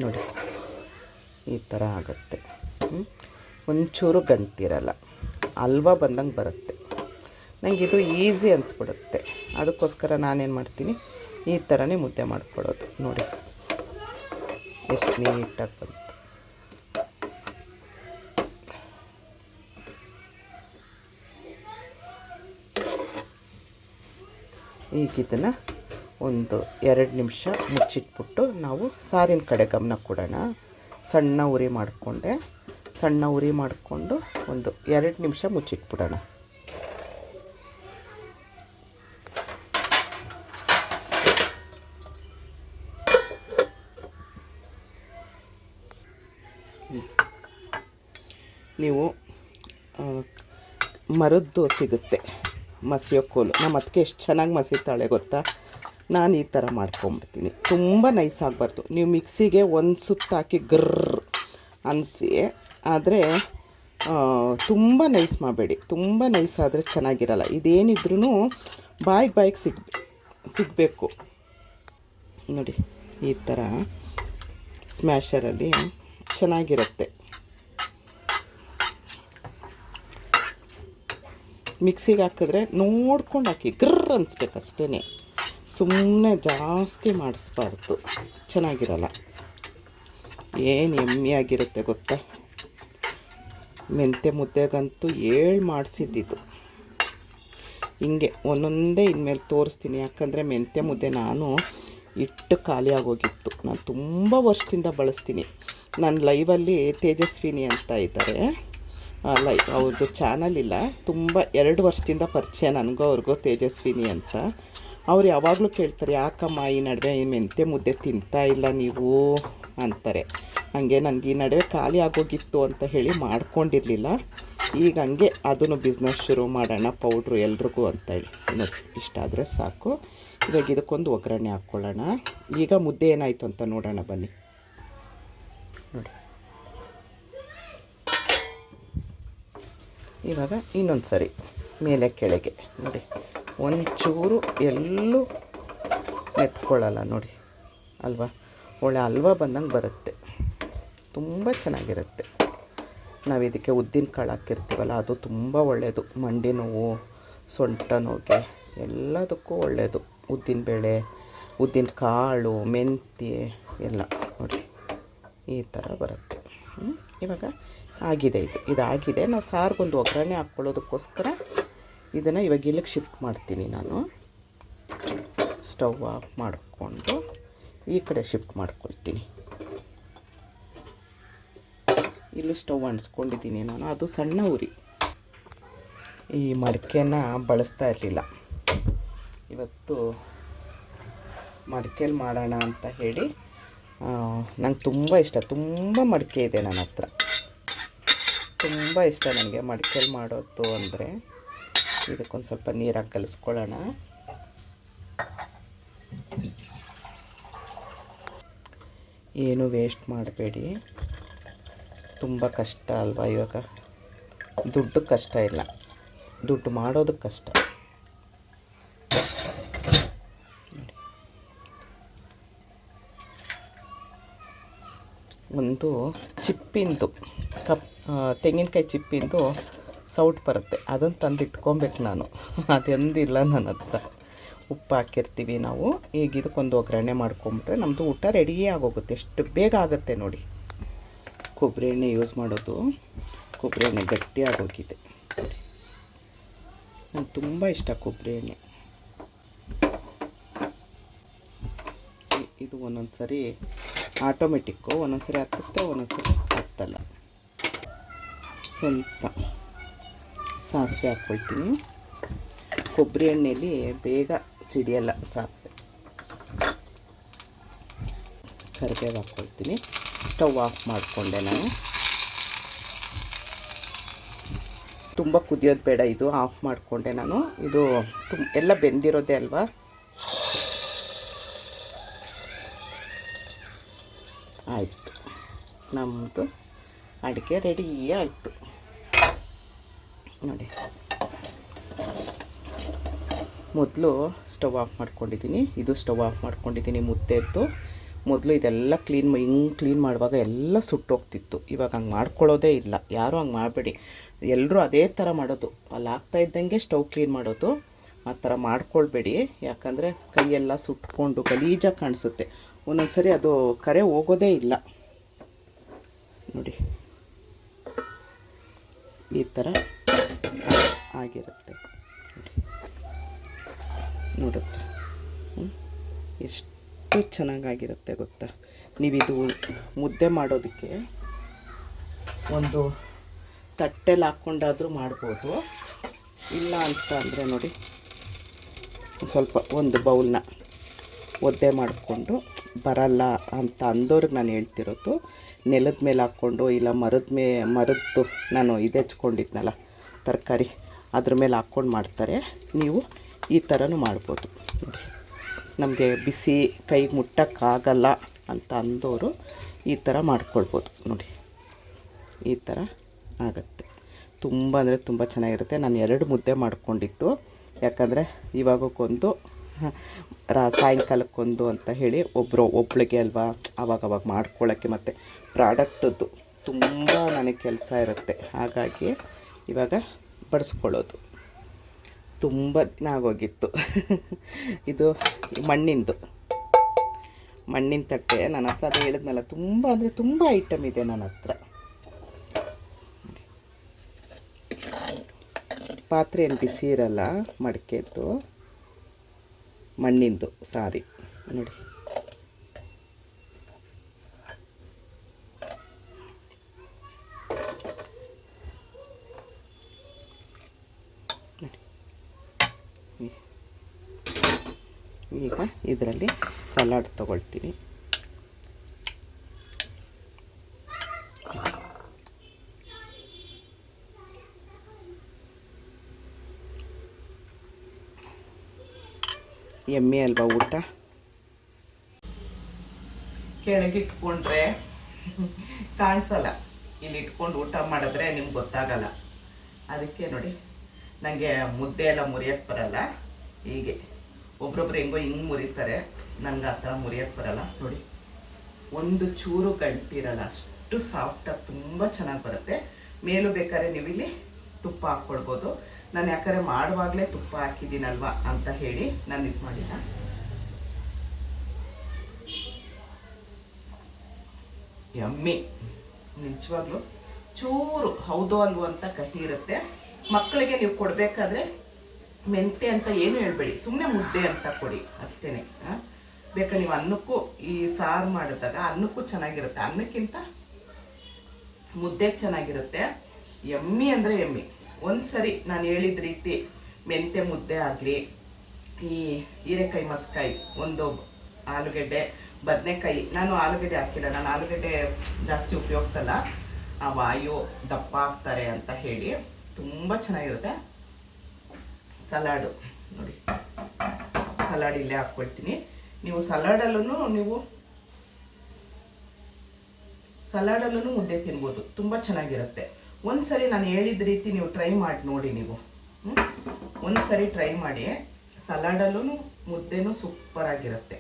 ನೋಡಿ ಈ ಥರ ಆಗುತ್ತೆ. ಒಂಚೂರು ಗಂಟಿರಲ್ಲ, ಹಲ್ವಾ ಬಂದಂಗೆ ಬರುತ್ತೆ. ನನಗೆ ಇದು ಈಸಿ ಅನಿಸ್ಬಿಡುತ್ತೆ, ಅದಕ್ಕೋಸ್ಕರ ನಾನೇನು ಮಾಡ್ತೀನಿ, ಈ ಥರನೇ ಮುದ್ದೆ ಮಾಡ್ಕೊಳ್ಳೋದು. ನೋಡಿ ಎಷ್ಟು ನೀಟಾಗಿ ಬಂತು. ಈಗ ಇದನ್ನು ಒಂದು 2 ನಿಮಿಷ ಮುಚ್ಚಿಟ್ಬಿಟ್ಟು ನಾವು ಸಾರಿನ ಕಡೆ ಗಮನ ಕೊಡೋಣ. ಸಣ್ಣ ಉರಿ ಮಾಡಿಕೊಂಡೆ, ಸಣ್ಣ ಉರಿ ಮಾಡಿಕೊಂಡು ಒಂದು 2 ನಿಮಿಷ ಮುಚ್ಚಿಟ್ಬಿಡೋಣ. ನೀವು ಮರದ್ದು ಸಿಗುತ್ತೆ ಮಸಿಯೋ ಕೋಲು, ನಮ್ಮ ಅದಕ್ಕೆ ಎಷ್ಟು ಚೆನ್ನಾಗಿ ಮಸಿತಾಳೆ ಗೊತ್ತಾ. ನಾನು ಈ ಥರ ಮಾಡ್ಕೊಂಬಿಡ್ತೀನಿ, ತುಂಬ ನೈಸ್ ಆಗಬಾರ್ದು. ನೀವು ಮಿಕ್ಸಿಗೆ ಒಂದು ಸುತ್ತು ಹಾಕಿ ಗರ್ರ್ ಅನಿಸಿ, ಆದರೆ ತುಂಬ ನೈಸ್ ಮಾಡಬೇಡಿ, ತುಂಬ ನೈಸ್ ಆದರೆ ಚೆನ್ನಾಗಿರಲ್ಲ. ಇದೇನಿದ್ರೂ ಬಾಯಿಗೆ ಸಿಗಬೇಕು. ನೋಡಿ ಈ ಥರ ಸ್ಮ್ಯಾಶರಲ್ಲಿ ಚೆನ್ನಾಗಿರುತ್ತೆ. ಮಿಕ್ಸಿಗೆ ಹಾಕಿದ್ರೆ ನೋಡ್ಕೊಂಡು ಹಾಕಿ, ಗ್ರರ್ ಅನಿಸ್ಬೇಕು ಅಷ್ಟೇ, ಸುಮ್ಮನೆ ಜಾಸ್ತಿ ಮಾಡಿಸ್ಬಾರ್ದು, ಚೆನ್ನಾಗಿರಲ್ಲ. ಏನು ಎಮ್ಮೆಯಾಗಿರುತ್ತೆ ಗೊತ್ತಾ. ಮೆಂತ್ಯ ಮುದ್ದೆಗಂತೂ ಮಾಡಿಸಿದ್ದಿದ್ದು ಹಿಂಗೆ ಒಂದೊಂದೇ ಇನ್ಮೇಲೆ ತೋರಿಸ್ತೀನಿ. ಯಾಕಂದರೆ ಮೆಂತ್ಯ ಮುದ್ದೆ ನಾನು ಇಟ್ಟು ಖಾಲಿ ಆಗೋಗಿತ್ತು, ನಾನು ತುಂಬ ವರ್ಷದಿಂದ ಬಳಸ್ತೀನಿ. ನನ್ನ ಲೈವಲ್ಲಿ ತೇಜಸ್ವಿನಿ ಅಂತ ಇದ್ದಾರೆ, ಅವ್ರದ್ದು ಚಾನಲ್ ಇಲ್ಲ, ತುಂಬ 2 ವರ್ಷದಿಂದ ಪರಿಚಯ ನನಗೂ ಅವ್ರಿಗೂ, ತೇಜಸ್ವಿನಿ ಅಂತ. ಅವ್ರು ಯಾವಾಗಲೂ ಕೇಳ್ತಾರೆ, ಯಾಕಮ್ಮ ಈ ನಡುವೆ ಈ ಮೆಂತ್ಯ ಮುದ್ದೆ ತಿಂತಾ ಇಲ್ಲ ನೀವು ಅಂತಾರೆ. ಹಾಗೆ ನನಗೆ ಈ ನಡುವೆ ಖಾಲಿ ಆಗೋಗಿತ್ತು ಅಂತ ಹೇಳಿ ಮಾಡ್ಕೊಂಡಿರಲಿಲ್ಲ. ಈಗ ಹಂಗೆ ಅದನ್ನು ಬಿಸ್ನೆಸ್ ಶುರು ಮಾಡೋಣ, ಪೌಡ್ರು ಎಲ್ರಿಗೂ ಅಂತೇಳಿ. ನೋಡಿ ಇಷ್ಟಾದರೆ ಸಾಕು. ಇವಾಗ ಇದಕ್ಕೊಂದು ಒಗ್ಗರಣೆ ಹಾಕ್ಕೊಳ್ಳೋಣ. ಈಗ ಮುದ್ದೆ ಏನಾಯಿತು ಅಂತ ನೋಡೋಣ ಬನ್ನಿ. ನೋಡಿ ಇವಾಗ ಇನ್ನೊಂದು ಸರಿ ಮೇಲೆ ಕೆಳಗೆ ನೋಡಿ, ಒಂಚೂರು ಎಲ್ಲೂ ಮೆತ್ಕೊಳ್ಳಲ್ಲ ನೋಡಿ ಅಲ್ವಾ. ಒಳ್ಳೆ ಹಲ್ವಾ ಬಂದಂಗೆ ಬರುತ್ತೆ, ತುಂಬ ಚೆನ್ನಾಗಿರುತ್ತೆ. ನಾವು ಇದಕ್ಕೆ ಉದ್ದಿನ ಕಾಳು ಹಾಕಿರ್ತೀವಲ್ಲ, ಅದು ತುಂಬ ಒಳ್ಳೆಯದು. ಮಂಡಿ ನೋವು, ಸೊಂಟ ನೋವಿಗೆ ಎಲ್ಲದಕ್ಕೂ ಒಳ್ಳೆಯದು. ಉದ್ದಿನಬೇಳೆ, ಉದ್ದಿನ ಕಾಳು, ಮೆಂತ್ಯ ಎಲ್ಲ ನೋಡಿ ಈ ಥರ ಬರುತ್ತೆ. ಇವಾಗ ಆಗಿದೆ, ಇದಾಗಿದೆ. ನಾವು ಸಾರಿಗೊಂದು ಒಗ್ಗರಣೆ ಹಾಕ್ಕೊಳ್ಳೋದಕ್ಕೋಸ್ಕರ ಇದನ್ನು ಇವಾಗ ಇಲ್ಲಿಗೆ ಶಿಫ್ಟ್ ಮಾಡ್ತೀನಿ. ನಾನು ಸ್ಟವ್ ಆಫ್ ಮಾಡಿಕೊಂಡು ಈ ಕಡೆ ಶಿಫ್ಟ್ ಮಾಡ್ಕೊಳ್ತೀನಿ. ಇಲ್ಲೂ ಸ್ಟವ್ ಅಂಟಿಸ್ಕೊಂಡಿದ್ದೀನಿ ನಾನು, ಅದು ಸಣ್ಣ ಉರಿ. ಈ ಮಡಿಕೆನ ಬಳಸ್ತಾ ಇರಲಿಲ್ಲ, ಇವತ್ತು ಮಡಿಕೆಯಲ್ಲಿ ಮಾಡೋಣ ಅಂತ ಹೇಳಿ. ನಂಗೆ ತುಂಬ ಇಷ್ಟ, ತುಂಬ ಮಡಿಕೆ ಇದೆ ನನ್ನ ಹತ್ರ, ತುಂಬ ಇಷ್ಟ ನನಗೆ ಮಡಿಕೆಯಲ್ಲಿ ಮಾಡೋದು ಅಂದರೆ. ಇದಕ್ಕೊಂದು ಸ್ವಲ್ಪ ನೀರಾಗಿ ಕಲಿಸ್ಕೊಳ್ಳೋಣ. ಏನು ವೇಸ್ಟ್ ಮಾಡಬೇಡಿ, ತುಂಬ ಕಷ್ಟ ಅಲ್ವಾ. ಇವಾಗ ದುಡ್ಡು ಕಷ್ಟ ಇಲ್ಲ, ದುಡ್ಡು ಮಾಡೋದಕ್ಕೆ ಕಷ್ಟ. ಒಂದು ಚಿಪ್ಪಿಂದು ತೆಂಗಿನಕಾಯಿ ಚಿಪ್ಪಿಂದು ಸೌಟ್ ಬರುತ್ತೆ, ಅದನ್ನು ತಂದು ಇಟ್ಕೊಬೇಕು ನಾನು. ಅದೊಂದಿಲ್ಲ ನನ್ನ ಹತ್ರ. ಉಪ್ಪು ಹಾಕಿರ್ತೀವಿ ನಾವು. ಈಗ ಇದಕ್ಕೊಂದು ಒಗ್ಗರಣೆ ಮಾಡ್ಕೊಂಬಿಟ್ರೆ ನಮ್ಮದು ಊಟ ರೆಡಿಯೇ ಆಗೋಗುತ್ತೆ. ಎಷ್ಟು ಬೇಗ ಆಗುತ್ತೆ ನೋಡಿ. ಕೊಬ್ಬರಿ ಎಣ್ಣೆ ಯೂಸ್ ಮಾಡೋದು. ಕೊಬ್ಬರಿ ಎಣ್ಣೆ ಗಟ್ಟಿ ಆಗೋಗಿದೆ. ನಂಗೆ ತುಂಬ ಇಷ್ಟ ಕೊಬ್ಬರಿ ಎಣ್ಣೆ. ಇದು ಒಂದೊಂದು ಸರಿ ಆಟೋಮೆಟಿಕ್ಕು, ಒಂದೊಂದು ಸರಿ ಹತ್ತುತ್ತೆ, ಒಂದೊಂದು ಸರಿ ಹತ್ತಲ್ಲ. ಸ್ವಲ್ಪ ಸಾಸಿವೆ ಹಾಕ್ಕೊಳ್ತೀನಿ. ಕೊಬ್ಬರಿ ಎಣ್ಣೆಯಲ್ಲಿ ಬೇಗ ಸಿಡಿಯಲ್ಲ ಸಾಸಿವೆ. ಕರಿಬೇವು ಹಾಕ್ಕೊಳ್ತೀನಿ. ಸ್ಟವ್ ಆಫ್ ಮಾಡಿಕೊಂಡೆ ನಾನು. ತುಂಬ ಕುದಿಯೋದು ಬೇಡ, ಇದು ಆಫ್ ಮಾಡಿಕೊಂಡೆ ನಾನು. ಇದು ಎಲ್ಲ ಬೆಂದಿರೋದೇ ಅಲ್ವಾ. ಆಯಿತು, ನಮ್ಮದು ಅಡುಗೆ ರೆಡಿ ಆಯಿತು ನೋಡಿ. ಮೊದಲು ಸ್ಟವ್ ಆಫ್ ಮಾಡ್ಕೊಂಡಿದ್ದೀನಿ. ಇದು ಸ್ಟವ್ ಆಫ್ ಮಾಡ್ಕೊಂಡಿದ್ದೀನಿ. ಮುದ್ದೆದ್ದು ಮೊದಲು ಇದೆಲ್ಲ ಕ್ಲೀನ್ ಮಾಡುವಾಗ ಎಲ್ಲ ಸುಟ್ಟೋಗ್ತಿತ್ತು. ಇವಾಗ ಹಂಗೆ ಮಾಡ್ಕೊಳ್ಳೋದೇ ಇಲ್ಲ. ಯಾರೂ ಹಂಗೆ ಮಾಡಬೇಡಿ. ಎಲ್ಲರೂ ಅದೇ ಥರ ಮಾಡೋದು. ಅಲ್ಲಿ ಆಗ್ತಾ ಇದ್ದಂಗೆ ಸ್ಟವ್ ಕ್ಲೀನ್ ಮಾಡೋದು. ಆ ಥರ ಮಾಡ್ಕೊಳ್ಬೇಡಿ. ಯಾಕಂದರೆ ಕೈಯೆಲ್ಲ ಸುಟ್ಕೊಂಡು ಗಲೀಜಾಗಿ ಕಾಣಿಸುತ್ತೆ. ಒಂದೊಂದು ಸರಿ ಅದು ಕರೆ ಹೋಗೋದೇ ಇಲ್ಲ ನೋಡಿ. ಈ ಥರ ಆಗಿರುತ್ತೆ ನೋಡುತ್ತೆ. ಎಷ್ಟು ಚೆನ್ನಾಗಾಗಿರುತ್ತೆ ಗೊತ್ತಾ. ನೀವಿದು ಮುದ್ದೆ ಮಾಡೋದಕ್ಕೆ ಒಂದು ತಟ್ಟೆಲಿ ಹಾಕ್ಕೊಂಡಾದರೂ ಮಾಡ್ಬೋದು. ಇಲ್ಲ ಅಂತ ಅಂದರೆ ನೋಡಿ, ಸ್ವಲ್ಪ ಒಂದು ಬೌಲ್ನ ಒದ್ದೆ ಮಾಡಿಕೊಂಡು, ಬರಲ್ಲ ಅಂತ ಅಂದವ್ರಿಗೆ ನಾನು ಹೇಳ್ತಿರೋದು, ನೆಲದ ಮೇಲೆ ಹಾಕ್ಕೊಂಡು ಇಲ್ಲ ಮರದ್ದು ನಾನು ಇದು ಹೆಚ್ಕೊಂಡಿದ್ನಲ್ಲ ತರಕಾರಿ, ಅದ್ರ ಮೇಲೆ ಹಾಕ್ಕೊಂಡು ಮಾಡ್ತಾರೆ. ನೀವು ಈ ಥರನೂ ಮಾಡ್ಬೋದು ನೋಡಿ. ನಮಗೆ ಬಿಸಿ ಕೈಗೆ ಮುಟ್ಟೋಕ್ಕಾಗಲ್ಲ ಅಂತ ಅಂದವರು ಈ ಥರ ಮಾಡ್ಕೊಳ್ಬೋದು ನೋಡಿ. ಈ ಥರ ಆಗುತ್ತೆ. ತುಂಬ ಅಂದರೆ ತುಂಬ ಚೆನ್ನಾಗಿರುತ್ತೆ. ನಾನು 2 ಮುದ್ದೆ ಮಾಡ್ಕೊಂಡಿದ್ದು. ಯಾಕಂದರೆ ಇವಾಗಕ್ಕೊಂದು ಸಾಯಂಕಾಲಕ್ಕೊಂದು ಅಂತ ಹೇಳಿ ಒಬ್ಳಿಗೆ ಅಲ್ವಾ, ಆವಾಗವಾಗ ಮಾಡ್ಕೊಳ್ಳೋಕ್ಕೆ ಮತ್ತು ಪ್ರಾಡಕ್ಟದ್ದು ತುಂಬ ನನಗೆ ಕೆಲಸ ಇರುತ್ತೆ. ಹಾಗಾಗಿ ಇವಾಗ ಬಡಿಸ್ಕೊಳ್ಳೋದು. ತುಂಬ ದಿನ ಆಗೋಗಿತ್ತು. ಇದು ಮಣ್ಣಿನ ತಟ್ಟೆ ನನ್ನ ಹತ್ರ. ಅದು ಹೇಳಿದ್ನಲ್ಲ, ತುಂಬ ಅಂದರೆ ತುಂಬ ಐಟಮ್ ಇದೆ ನನ್ನ ಹತ್ರ. ಪಾತ್ರೆ ಏನು ಬಿಸಿ ಇರಲ್ಲ, ಮಡಿಕೆದ್ದು, ಮಣ್ಣಿಂದು ಸಾರಿ ನೋಡಿ. ಈಗ ಇದರಲ್ಲಿ ಸಲಾಡ್ ತಗೊಳ್ತೀನಿ. ಎಮ್ಮೆ ಅಲ್ವಾ ಊಟ. ಕೆಳಗಿಟ್ಕೊಂಡ್ರೆ ಕಾಣಿಸಲ್ಲ, ಇಲ್ಲಿ ಇಟ್ಕೊಂಡು ಊಟ ಮಾಡಿದ್ರೆ ನಿಮ್ಗೆ ಗೊತ್ತಾಗಲ್ಲ. ಅದಕ್ಕೆ ನೋಡಿ, ನನಗೆ ಮುದ್ದೆ ಎಲ್ಲ ಮುರಿಯೋಕ್ಕೆ ಬರಲ್ಲ. ಹೀಗೆ ಒಬ್ರೊಬ್ರು ಹೆಂಗೋ ಹಿಂಗೆ ಮುರಿತಾರೆ, ನನಗೆ ಆ ಥರ ಮುರಿಯೋಕ್ಕೆ ಬರಲ್ಲ ನೋಡಿ. ಒಂದು ಚೂರು ಗಂಟಿರಲ್ಲ, ಅಷ್ಟು ಸಾಫ್ಟಾಗಿ ತುಂಬ ಚೆನ್ನಾಗಿ ಬರುತ್ತೆ. ಮೇಲೂ ಬೇಕಾದ್ರೆ ನೀವು ಇಲ್ಲಿ ತುಪ್ಪ ಹಾಕ್ಕೊಳ್ಬೋದು. ನಾನು ಯಾಕಂದರೆ ಮಾಡುವಾಗಲೇ ತುಪ್ಪ ಹಾಕಿದ್ದೀನಲ್ವ ಅಂತ ಹೇಳಿ ನಾನು ಇದು ಮಾಡಿಲ್ಲ. ಯಮ್ಮಿ, ನಿಜವಾಗ್ಲೂ ಚೂರು ಹೌದು ಅಲ್ವೋ ಅಂತ ಕಹಿ ಇರುತ್ತೆ. ಮಕ್ಕಳಿಗೆ ನೀವು ಕೊಡಬೇಕಾದ್ರೆ ಮೆಂತೆ ಅಂತ ಏನು ಹೇಳ್ಬೇಡಿ, ಸುಮ್ಮನೆ ಮುದ್ದೆ ಅಂತ ಕೊಡಿ ಅಷ್ಟೇ. ಬೇಕಾದ್ರೆ ನೀವು ಅನ್ನಕ್ಕೂ ಈ ಸಾರು ಮಾಡಿದಾಗ ಅನ್ನಕ್ಕೂ ಚೆನ್ನಾಗಿರುತ್ತೆ. ಅನ್ನಕ್ಕಿಂತ ಮುದ್ದೆಗೆ ಚೆನ್ನಾಗಿರುತ್ತೆ. ಎಮ್ಮಿ ಅಂದರೆ ಎಮ್ಮಿ. ಒಂದು ಸರಿ ನಾನು ಹೇಳಿದ ರೀತಿ ಮೆಂತೆ ಮುದ್ದೆ ಆಗಲಿ, ಈ ಹೀರೆಕಾಯಿ ಮಸ್ಕಾಯಿ, ಒಂದು ಆಲೂಗೆಡ್ಡೆ, ಬದನೆಕಾಯಿ. ನಾನು ಆಲೂಗೆಡ್ಡೆ ಹಾಕಿಲ್ಲ, ನಾನು ಆಲೂಗೆಡ್ಡೆ ಜಾಸ್ತಿ ಉಪಯೋಗಿಸಲ್ಲ. ಆ ವಾಯು ದಪ್ಪ ಆಗ್ತಾರೆ ಅಂತ ಹೇಳಿ. ತುಂಬ ಚೆನ್ನಾಗಿರುತ್ತೆ. ಸಲಾಡು ನೋಡಿ, ಸಲಾಡ್ ಇಲ್ಲೇ ಹಾಕ್ಕೊಳ್ತೀನಿ. ನೀವು ಸಲಾಡಲ್ಲೂ ಮುದ್ದೆ ತಿನ್ಬೋದು, ತುಂಬ ಚೆನ್ನಾಗಿರುತ್ತೆ. ಒಂದು ಸರಿ ನಾನು ಹೇಳಿದ ರೀತಿ ನೀವು ಟ್ರೈ ಮಾಡಿ ನೋಡಿ. ನೀವು ಒಂದು ಸರಿ ಟ್ರೈ ಮಾಡಿ. ಸಲಾಡಲ್ಲೂ ಮುದ್ದೆನೂ ಸೂಪರಾಗಿರುತ್ತೆ.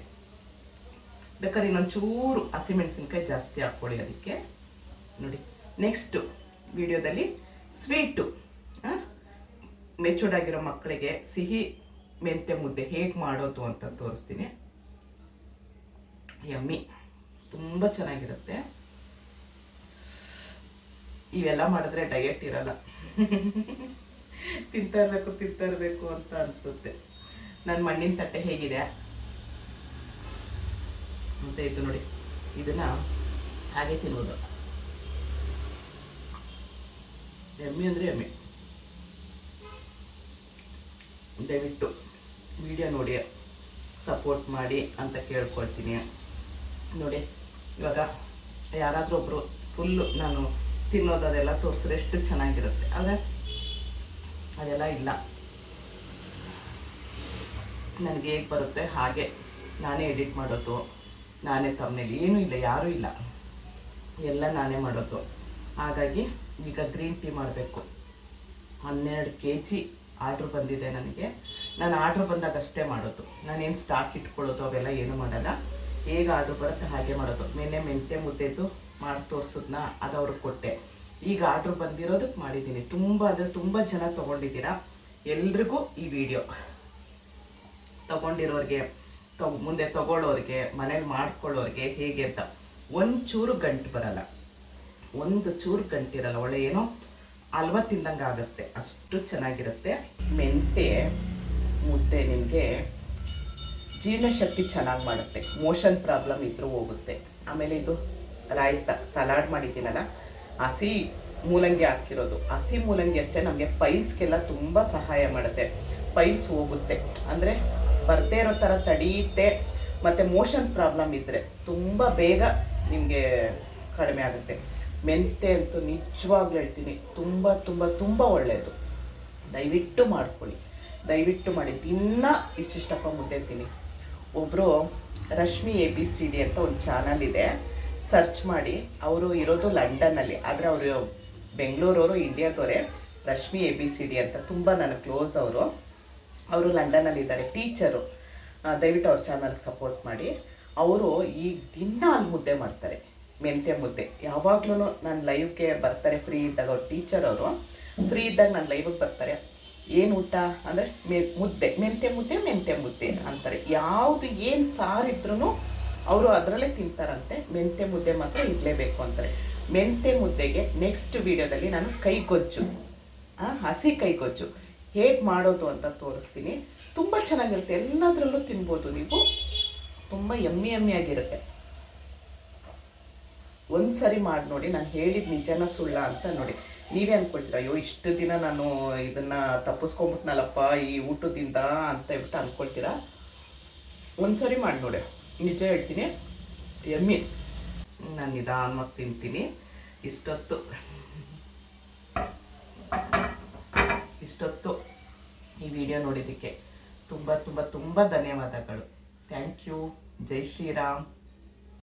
ಬೇಕಾದ್ರೆ ಇನ್ನೊಂದು ಚೂರು ಹಸಿಮೆಣಸಿನ್ಕಾಯಿ ಜಾಸ್ತಿ ಹಾಕ್ಕೊಳ್ಳಿ ಅದಕ್ಕೆ. ನೋಡಿ, ನೆಕ್ಸ್ಟು ವಿಡಿಯೋದಲ್ಲಿ ಸ್ವೀಟು, ಮೆಚೂರ್ಡ್ ಆಗಿರೋ ಮಕ್ಕಳಿಗೆ ಸಿಹಿ ಮೆಂತ್ಯ ಮುದ್ದೆ ಹೇಗೆ ಮಾಡೋದು ಅಂತ ತೋರಿಸ್ತೀನಿ. ಯಮ್ಮಿ, ತುಂಬ ಚೆನ್ನಾಗಿರುತ್ತೆ. ಇವೆಲ್ಲ ಮಾಡಿದ್ರೆ ಡಯಟ್ ಇರಲ್ಲ, ತಿಂತಾ ಇರಬೇಕು ಅಂತ ಅನಿಸುತ್ತೆ. ನನ್ನ ಮಣ್ಣಿನ ತಟ್ಟೆ ಹೇಗಿದೆ ಅಂತ ಇತ್ತು ನೋಡಿ, ಇದನ್ನು ಹಾಗೆ ತಿನ್ನೋದು. ಎಮ್ಮೆ ಅಂದರೆ ಎಮ್ಮೆ. ದಯವಿಟ್ಟು ವಿಡಿಯೋ ನೋಡಿ ಸಪೋರ್ಟ್ ಮಾಡಿ ಅಂತ ಕೇಳ್ಕೊಳ್ತೀನಿ. ನೋಡಿ, ಇವಾಗ ಯಾರಾದರೂ ಒಬ್ಬರು ಫುಲ್ಲು ನಾನು ತಿನ್ನೋದು ಅದೆಲ್ಲ ತೋರಿಸಿದ್ರೆ ಎಷ್ಟು ಚೆನ್ನಾಗಿರುತ್ತೆ, ಆದರೆ ಅದೆಲ್ಲ ಇಲ್ಲ. ನನಗೆ ಹೇಗೆ ಬರುತ್ತೆ ಹಾಗೆ ನಾನೇ ಎಡಿಟ್ ಮಾಡೋದು, ನಾನೇ ತಮ್ಮನೇಲಿ, ಏನೂ ಇಲ್ಲ, ಯಾರೂ ಇಲ್ಲ, ಎಲ್ಲ ನಾನೇ ಮಾಡೋದು. ಹಾಗಾಗಿ ಈಗ ಗ್ರೀನ್ ಟೀ ಮಾಡಬೇಕು. 12 kg ಆರ್ಡ್ರ್ ಬಂದಿದೆ ನನಗೆ. ನಾನು ಆರ್ಡ್ರ್ ಬಂದಾಗ ಅಷ್ಟೇ ಮಾಡೋದು, ನಾನೇನು ಸ್ಟಾಕ್ ಇಟ್ಕೊಳ್ಳೋದು ಅವೆಲ್ಲ ಏನೂ ಮಾಡಲ್ಲ. ಹೇಗೆ ಆರ್ಡ್ರ್ ಬರುತ್ತೆ ಹಾಗೆ ಮಾಡೋದು. ನಿನ್ನೆ ಮೆಂತ್ಯ ಮುದ್ದೆದು ಮಾಡಿ ತೋರಿಸೋದನ್ನ ಅದು ಅವ್ರಿಗೆ ಕೊಟ್ಟೆ. ಈಗ ಆರ್ಡ್ರ್ ಬಂದಿರೋದಕ್ಕೆ ಮಾಡಿದ್ದೀನಿ. ತುಂಬ ಅಂದರೆ ತುಂಬ ಜನ ತೊಗೊಂಡಿದ್ದೀರಾ. ಎಲ್ರಿಗೂ ಈ ವಿಡಿಯೋ ತೊಗೊಂಡಿರೋರಿಗೆ, ಮುಂದೆ ತೊಗೊಳ್ಳೋರಿಗೆ, ಮನೇಲಿ ಮಾಡ್ಕೊಳ್ಳೋರಿಗೆ ಹೇಗೆ ಅಂತ ಒಂಚೂರು ಗಂಟು ಬರಲ್ಲ, ಒಂದು ಚೂರು ಗಂಟಿರಲ್ಲ. ಒಳ್ಳೆ ಏನೋ ಹಲ್ವ ತಿಂದಂಗೆ ಆಗುತ್ತೆ, ಅಷ್ಟು ಚೆನ್ನಾಗಿರುತ್ತೆ. ಮೆಂತ್ಯ ಮುದ್ದೆ ನಿಮಗೆ ಜೀರ್ಣಶಕ್ತಿ ಚೆನ್ನಾಗಿ ಮಾಡುತ್ತೆ, ಮೋಷನ್ ಪ್ರಾಬ್ಲಮ್ ಇದ್ರೂ ಹೋಗುತ್ತೆ. ಆಮೇಲೆ ಇದು ರಾಯ್ತ ಸಲಾಡ್ ಮಾಡಿದ್ದೀನಲ್ಲ, ಹಸಿ ಮೂಲಂಗಿ ಹಾಕಿರೋದು. ಹಸಿ ಮೂಲಂಗಿ ಅಷ್ಟೇ ನಮಗೆ ಪೈಲ್ಸ್ಗೆಲ್ಲ ತುಂಬ ಸಹಾಯ ಮಾಡುತ್ತೆ. ಪೈಲ್ಸ್ ಹೋಗುತ್ತೆ, ಅಂದರೆ ಬರ್ದೇ ಇರೋ ಥರ ತಡೆಯುತ್ತೆ. ಮತ್ತು ಮೋಷನ್ ಪ್ರಾಬ್ಲಮ್ ಇದ್ದರೆ ತುಂಬ ಬೇಗ ನಿಮಗೆ ಕಡಿಮೆ ಆಗುತ್ತೆ. ಮೆಂತ್ಯ ಅಂತೂ ನಿಜವಾಗ್ಲೂ ಹೇಳ್ತೀನಿ, ತುಂಬ ತುಂಬ ತುಂಬ ಒಳ್ಳೆಯದು. ದಯವಿಟ್ಟು ಮಾಡ್ಕೊಳ್ಳಿ, ದಯವಿಟ್ಟು ಮಾಡಿ. ದಿನ ಇಷ್ಟಿಷ್ಟಪ್ಪ ಮುದ್ದೆ ತಿನ್ನಿ. ಒಬ್ಬರು ರಶ್ಮಿ ABCD ಅಂತ ಒಂದು ಚಾನಲ್ ಇದೆ, ಸರ್ಚ್ ಮಾಡಿ. ಅವರು ಇರೋದು ಲಂಡನ್ನಲ್ಲಿ, ಆದರೆ ಅವರು ಬೆಂಗಳೂರವರು, ಇಂಡಿಯಾದವರೇ. ರಶ್ಮಿ ABCD ಅಂತ ತುಂಬ ನನ್ನ ಕ್ಲೋಸ್ ಅವರು ಲಂಡನ್ನಲ್ಲಿದ್ದಾರೆ, ಟೀಚರು. ದಯವಿಟ್ಟು ಅವ್ರ ಚಾನಲ್ಗೆ ಸಪೋರ್ಟ್ ಮಾಡಿ. ಅವರು ಈಗ ದಿನ ಅಲ್ಲಿ ಮುದ್ದೆ ಮಾಡ್ತಾರೆ, ಮೆಂತ್ಯ ಮುದ್ದೆ. ಯಾವಾಗ್ಲೂ ನನ್ನ ಲೈವ್ಗೆ ಬರ್ತಾರೆ ಫ್ರೀ ಇದ್ದಾಗ. ಅವ್ರು ಟೀಚರ್, ಅವರು ಫ್ರೀ ಇದ್ದಾಗ ನನ್ನ ಲೈವ್ಗೆ ಬರ್ತಾರೆ. ಏನು ಊಟ ಅಂದರೆ ಮುದ್ದೆ, ಮೆಂತ್ಯ ಮುದ್ದೆ ಅಂತಾರೆ. ಯಾವುದು ಏನು ಸಾರಿದ್ರೂ ಅವರು ಅದರಲ್ಲೇ ತಿಂತಾರಂತೆ. ಮೆಂತ್ಯ ಮುದ್ದೆ ಮಾತ್ರ ಇರಲೇಬೇಕು ಅಂತಾರೆ. ಮೆಂತ್ಯ ಮುದ್ದೆಗೆ ನೆಕ್ಸ್ಟ್ ವಿಡಿಯೋದಲ್ಲಿ ನಾನು ಕೈಗೊಜ್ಜು, ಹಸಿ ಕೈಗೊಜ್ಜು ಹೇಗೆ ಮಾಡೋದು ಅಂತ ತೋರಿಸ್ತೀನಿ. ತುಂಬ ಚೆನ್ನಾಗಿರುತ್ತೆ, ಎಲ್ಲದರಲ್ಲೂ ತಿನ್ಬೋದು ನೀವು. ತುಂಬ ಯಮ್ಮಿ ಆಗಿರುತ್ತೆ. ಒಂದು ಸರಿ ಮಾಡಿ ನೋಡಿ, ನಾನು ಹೇಳಿದ ನಿಜನ ಸುಳ್ಳ ಅಂತ ನೋಡಿ. ನೀವೇ ಅಂದ್ಕೊಳ್ತೀರ, ಅಯ್ಯೋ ಇಷ್ಟು ದಿನ ನಾನು ಇದನ್ನು ತಪ್ಪಿಸ್ಕೊಂಬಿಟ್ನಲ್ಲಪ್ಪ ಈ ಊಟದಿಂದ ಅಂತ ಹೇಳ್ಬಿಟ್ಟು ಅಂದ್ಕೊಳ್ತೀರಾ. ಒಂದು ಸರಿ ಮಾಡಿ ನೋಡಿ, ನಿಜ ಹೇಳ್ತೀನಿ, ಯಮ್ಮಿ. ನಾನು ನಿಧಾನವಾಗಿ ತಿಂತೀನಿ. ಇಷ್ಟೊತ್ತು ಈ ವಿಡಿಯೋ ನೋಡಿದ್ದಕ್ಕೆ ತುಂಬ ತುಂಬ ತುಂಬ ಧನ್ಯವಾದಗಳು. Thank you. ಜೈ ಶ್ರೀರಾಮ್.